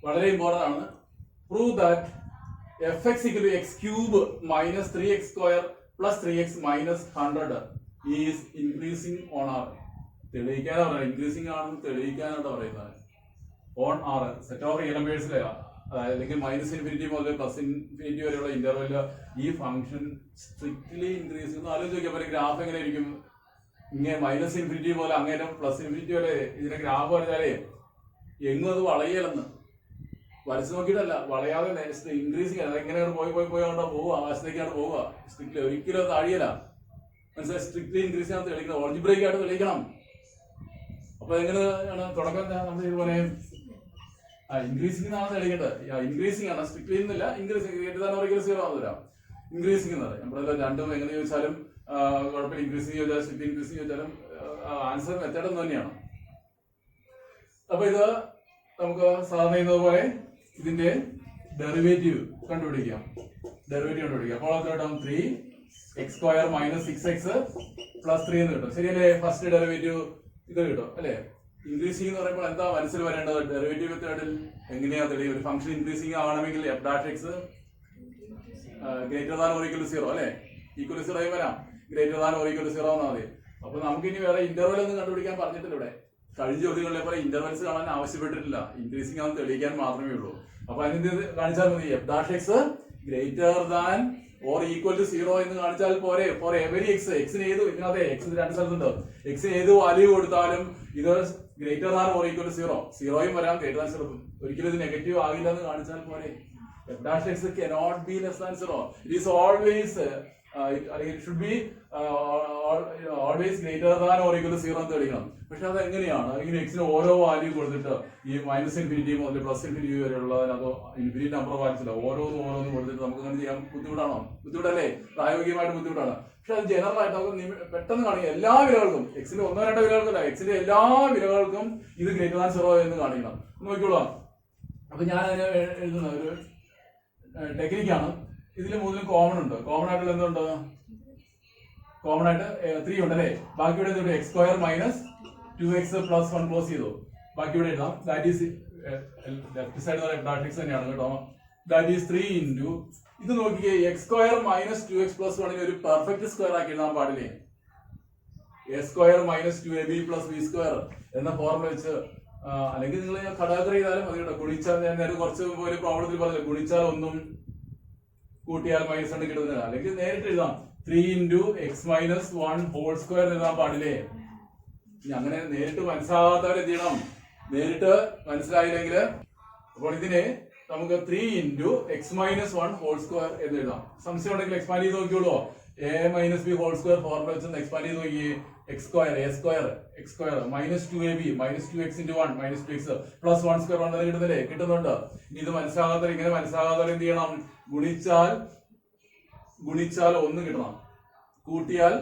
വളരെ ഇമ്പോർട്ടന്റ് ആണ്. Prove that fx equal to x cube minus 3x square plus 3x minus 100 is increasing on r. തെളിയിക്കാനാണ് പറയുന്നത്. ഇൻക്രീസിംഗ് ആണെന്ന് തെളിയിക്കാനാണ് പറയുന്നത്. On R set of real നമ്പേഴ്സിലെ അല്ലെങ്കിൽ -∞ മുതൽ +∞ വരെയുള്ള ഇന്റർവെല് ഈ ഫംഗ്ഷൻ സ്ട്രിക്ട്ലി ഇൻക്രീസ് ചെയ്യുന്നു. ആലോചിച്ച് നോക്കിയാൽ ഗ്രാഫ് എങ്ങനെ ഇരിക്കും? ഇങ്ങനെ -∞ മുതൽ അങ്ങേറ്റം +∞ വരെ ഇതിന്റെ ഗ്രാഫ് പറഞ്ഞാലേ എങ്ങും അത് വളയലെന്ന് വരച്ച് നോക്കിയിട്ടല്ല, വളയാതെ ഇൻക്രീസിങ്. അതെങ്ങനെയാണ് പോയി കൊണ്ടാ പോവുക, ആകാശത്തേക്കാണ് പോവുക. സ്ട്രിക്ട്ലി ഒരിക്കലും അത് താഴിയല്ല. മനസ്സിലായി? സ്ട്രിക്ട്ലി ഇൻക്രീസ് ചെയ്യാൻ തെളിയിക്കണം. ഓൾജിബ്രേക്ക് ആയിട്ട് തെളിയിക്കണം. അപ്പൊ എങ്ങനെയാണ് തുടക്കം? നമ്മൾ ഇതുപോലെ ഇൻക്രീസിംഗ് ആണ് തെളിയിക്കേണ്ടത്. ഇൻക്രീസിംഗ് ആണ്, സ്ട്രിക്ട്ലി എന്നില്ല. ഇൻക്രീസിംഗ് ഒരിക്കലും 0 ആവുന്നില്ല. ഇൻക്രീസിംഗ് എന്നത് നമ്മളെല്ലാം രണ്ടും എങ്ങനെ ചോദിച്ചാലും കുഴപ്പമില്ല. ഇൻക്രീസിംഗ് ചോദിച്ചാലും സ്ട്രിക്ട്ലി ഇൻക്രീസിംഗ് ചോദിച്ചാലും ആൻസർ മെത്തേഡ് ഒന്ന് തന്നെയാണ്. അപ്പൊ ഇത് നമുക്ക് സാധാരണ ചെയ്യുന്നത് പോലെ ഇതിന്റെ ഡെറിവേറ്റീവ് കണ്ടുപിടിക്കാം. അപ്പോൾ അത് കിട്ടും 3x² - 6x + 3 എന്ന് കിട്ടും. ശരിയല്ലേ? ഫസ്റ്റ് ഡെറിവേറ്റീവ് ഇത് കിട്ടും അല്ലെ? ഇൻക്രീസിംഗ് എന്ന് പറയുമ്പോൾ എന്താ മനസ്സിൽ വരേണ്ടത്? ഡെറിവേറ്റീവ് മെത്തേഡിൽ എങ്ങനെയാ തെളിയും? ഒരു ഫംഗ്ഷൻ ഇൻക്രീസിംഗ് ആവണമെങ്കിൽ f'(x) ≥ 0 അല്ലെ? ഈക്വൽ 0 വരാം. > 0 എന്നാ മതി. അപ്പൊ നമുക്ക് ഇനി വേറെ ഇന്റർവെൽ ഒന്നും കണ്ടുപിടിക്കാൻ പറഞ്ഞിട്ടില്ല ഇവിടെ. കഴിഞ്ഞ ചോദ്യങ്ങളിലെ പോലെ ഇന്റർവെൽസ് കാണാൻ ആവശ്യപ്പെട്ടിട്ടില്ല. ഇൻക്രീസിംഗ് ആണെന്ന് തെളിയിക്കാൻ മാത്രമേ ഉള്ളൂ. അപ്പൊ അതിന്റെ കാണിച്ചാൽ മതി. f'(x) > 0 എന്ന് കാണിച്ചാൽ പോരെ. ഫോർ എവരി എക്സ്, എക്സിന് ഏത് ഇതിനകത്ത് എക്സ് 2 സ്ഥലത്തുണ്ട്. എക്സിന് ഏത് വാല്യൂ കൊടുത്താലും ഇത് > 0. 0യും വരാം, > 0. ഒരിക്കലും ഇത് നെഗറ്റീവ് ആകില്ല എന്ന് കാണിച്ചാൽ പോരെ. f'(x) cannot be less than 0. It is always it should be always > 0 എന്ന് തെളിയിക്കണം. പക്ഷെ അത് എങ്ങനെയാണ്? ഇങ്ങനെ എക്സിന് ഓരോ വാല്യൂ കൊടുത്തിട്ട് ഈ -∞ മുതൽ +∞ വരെയുള്ളതിനകത്തോ ഇൻഫിനിറ്റ് നമ്പർ ഓഫ് വാല്യൂസ് ഇല്ല. ഓരോന്നും കൊടുത്തിട്ട് നമുക്ക് അങ്ങനെ ചെയ്യാൻ ബുദ്ധിമുട്ടാണോ? ബുദ്ധിമുട്ടല്ലേ? പ്രായോഗികമായിട്ട് ബുദ്ധിമുട്ടാണ്. പക്ഷെ അത് ജനറൽ ആയിട്ട് നമുക്ക് പെട്ടെന്ന് കാണിക്കാം. എല്ലാ വിലകൾക്കും, എക്സിന്റെ 1 2 വിലകൾക്കല്ല, എക്സിന്റെ എല്ലാ വിലകൾക്കും ഇത് > 0 എന്ന് കാണിക്കണം. നോക്കിക്കോളാം. അപ്പൊ ഞാൻ അതിന് എഴുതുന്ന ഒരു ടെക്നിക്കാണ്. ഇതിൽ 3 കോമൺ ഉണ്ട്. കോമൺ ആയിട്ടുള്ള എന്തുണ്ട്? കോമൺ ആയിട്ട് 3 ഉണ്ട് അല്ലേ? ബാക്കിയുടെ x² - 2x + 1 ക്ലോസ് ചെയ്തു. ബാക്കി ഇവിടെ എഴുതാം. That is left side f'(x) തന്നെയാണ് കേട്ടോ. ദാറ്റ് ഈസ് 3 × ഇത് നോക്കിയേ, X square minus 2x plus 1 ഒരു പെർഫെക്റ്റ് സ്ക്വയർ ആക്കി എഴുതാൻ പാടില്ലേ? A square minus 2ab plus B square എന്ന ഫോർമുല വെച്ച്, അല്ലെങ്കിൽ നിങ്ങൾ ഘടകത്തിൽ ചെയ്താലും മതി കേട്ടോ. ഗുണിച്ചാൽ ഞാൻ നേരെ കുറച്ച് ഒരു പ്രോബ്ലത്തിൽ പറഞ്ഞു, ഗുണിച്ചാൽ ഒന്നും കൂട്ടിയാൽ മൈനസ് 2 കിട്ടുന്നത്. അല്ലെങ്കിൽ നേരിട്ട് എഴുതാം 3 into x minus 1 whole square എഴുതാൻ പാടില്ലേ? ഇനി അങ്ങനെ നേരിട്ട് മനസ്സിലാകാത്തവരെ എന്ത് ചെയ്യണം? നേരിട്ട് മനസ്സിലായില്ലെങ്കിൽ അപ്പോൾ ഇതിനെ നമുക്ക് 3 into x minus 1 whole square എന്ന് എഴുതാം. സംശയം ഉണ്ടെങ്കിൽ എക്സ്പാൻഡ് ചെയ്ത് നോക്കിയോളൂ. a minus b whole square formula വെച്ച് എക്സ്പാൻഡ് ചെയ്ത് നോക്കിയേ. x square minus 2ab minus 2x into 1 minus 2x plus 1 square 1 കിട്ടുന്നില്ലേ? കിട്ടുന്നുണ്ട്. ഇനി ഇത് മനസ്സിലാകാത്തവർ, ഇങ്ങനെ മനസ്സിലാകാത്തവർ എന്ത് ചെയ്യണം? ഗുണിച്ചാൽ 1 കിട്ടണം, കൂട്ടിയാൽ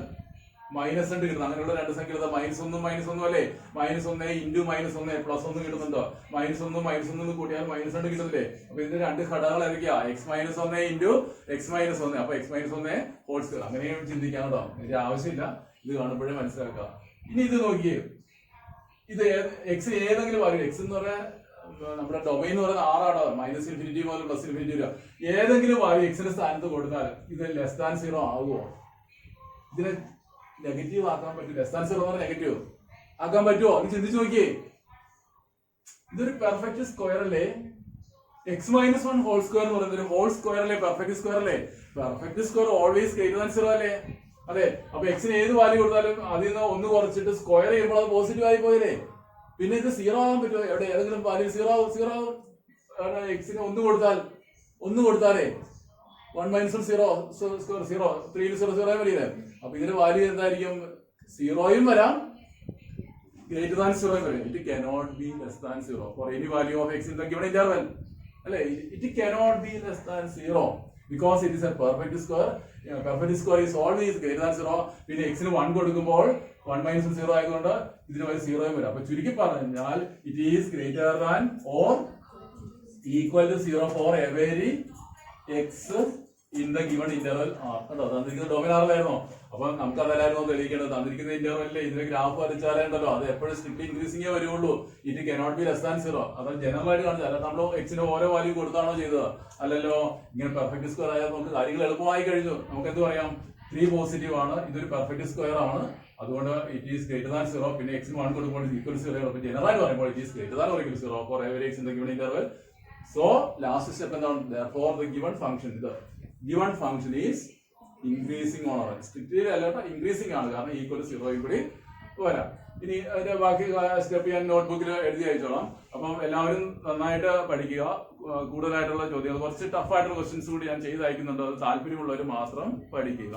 മൈനസ് 2 കിട്ടണം. അങ്ങനെയുള്ള രണ്ട് സംഖ്യ എടുത്താൽ -1 അല്ലേ? -1 ഇൻറ്റു -1 പ്ലസ് 1 കിട്ടുന്നുണ്ടോ? -1 കൂട്ടിയാൽ -2 കിട്ടുന്നില്ലേ? അപ്പൊ ഇതിന്റെ രണ്ട് ഘടകങ്ങൾ ഏതൊക്കെയാ? x-1 into x-1. അപ്പൊ x-1 ഹോൾ സ്ക്വയർ. അങ്ങനെയും ചിന്തിക്കാൻ കേട്ടോ, ഇതിന്റെ ആവശ്യമില്ല. ഇത് കാണുമ്പോഴേ മനസ്സിലാക്കുക. ഇനി ഇത് നോക്കിയേ, ഇത് എക്സ് ഏതെങ്കിലും വാല്യൂ, എക്സ് എന്ന് പറഞ്ഞാൽ നമ്മുടെ ഡൊമൈൻ എന്ന് പറയുന്നത് 6 ആണ്. -∞ മുതൽ +∞ വരെ ഏതെങ്കിലും വാല്യൂ എക്സിന്റെ സ്ഥാനത്ത് കൊടുത്താൽ ഇത് ലെസ് ദാൻ 0 ആകുമോ? ഇതിനെ നെഗറ്റീവ് ആക്കാൻ പറ്റും. ലെസ് ദാൻ 0 എന്ന് പറഞ്ഞാൽ നെഗറ്റീവ് ആക്കാൻ പറ്റുമോ? നീ ചിന്തിച്ചു നോക്കിയേ. ഇതൊരു പെർഫെക്റ്റ് സ്ക്വയർ അല്ലേ? x-1 ഹോൾ സ്ക്വയർ എന്ന് പറയുന്നത് ഒരു ഹോൾ സ്ക്വയർ അല്ലേ? പെർഫെക്റ്റ് സ്ക്വയർ അല്ലേ? Perfect square always greater than 0 അല്ലേ? അതെ. അപ്പൊ എക്സിന് ഏത് വാല്യൂ കൊടുത്താലും അതിൽ നിന്ന് 1 കുറച്ചിട്ട് സ്ക്വയർ ചെയ്യുമ്പോൾ അത് പോസിറ്റീവ് ആയി പോയില്ലേ? പിന്നെ ഇത് 0 ആകാൻ പറ്റുമോ? എവിടെ ഏതെങ്കിലും വാല്യൂ 0 എക്സിന് 1 കൊടുത്താലേ 1 - 0 സ്ക്വയർ 0 3 0 വരില്ലേ? അപ്പൊ ഇതിന്റെ വാല്യൂ എന്തായിരിക്കും? 0 വരാം, ഗ്രേറ്റർ ദാൻ 0 വരാം. It cannot be less than 0 for any value of x in the given interval. അല്ലേ? It cannot be less than 0 because it is a perfect square. Perfect square is always greater than 0. പിന്നെ x ന് 1 കൊടുക്കുമ്പോൾ 1 - 0 ആയതുകൊണ്ട് ഇതിന് വരെ 0 വരും. അപ്പൊ ചുരുക്കി പറഞ്ഞാൽ it is greater than or equal to 0 for every x in the given interval R. കേട്ടോ, തന്നിരിക്കുന്ന ഡൊമൈൻ ആറിലായിരുന്നോ? അപ്പൊ നമുക്ക് അതല്ലായിരുന്നു തെളിയിക്കേണ്ടത്. തന്നിരിക്കുന്ന ഇന്റർവെല്ലിലെ ഇതിന്റെ ഗ്രാഫ് വരച്ചാലുണ്ടല്ലോ, അത് എപ്പോഴും സ്ട്രിക്ട്ലി ഇൻക്രീസിംഗേ വരുള്ളൂ. It cannot be less than 0. അത് ജനറൽ ആയിട്ട് കാണിച്ചാൽ, അല്ല നമ്മൾ എക്സിന് ഓരോ വാല്യൂ കൊടുത്താണോ ചെയ്തത്? അല്ലല്ലോ. ഇങ്ങനെ പെർഫെക്റ്റ് സ്ക്വയർ ആയാൽ നമുക്ക് കാര്യങ്ങൾ എളുപ്പമായി കഴിഞ്ഞു. നമുക്ക് എന്ത് പറയാം? 3 പോസിറ്റീവ് ആണ്, ഇതൊരു പെർഫെക്റ്റ് സ്ക്വയർ ആണ്, അതുകൊണ്ട് ഇറ്റ് ഈസ് ഗ്രേറ്റർ ദാൻ 0. പിന്നെ എക്സിന് 1 കൊടുക്കുമ്പോൾ ഈക്വൽ 0. അപ്പൊ ജനറൽ ആയിട്ട് പറയുമ്പോൾ it is greater than or equal 0 for every x in the given interval. So last step എന്താണ്? therefore the given function, ഇത് given function is increasing on or strictly അല്ലാത്ത increasing ആണ്, കാരണം ഈക്വൽ 0 കൂടി വരാം. ഇനി അതിന്റെ ബാക്കി സ്റ്റെപ്പ് ഞാൻ നോട്ട്ബുക്കിൽ എഴുതി അയച്ചോളാം. അപ്പം എല്ലാവരും നന്നായിട്ട് പഠിക്കുക. കൂടുതലായിട്ടുള്ള ചോദ്യങ്ങൾ, കുറച്ച് ടഫ് ആയിട്ടുള്ള ക്വസ്റ്റ്യൻസ് കൂടി ഞാൻ ചെയ്ത് അയക്കുന്നുണ്ട്. അത് താല്പര്യമുള്ളവർ മാത്രം പഠിക്കുക.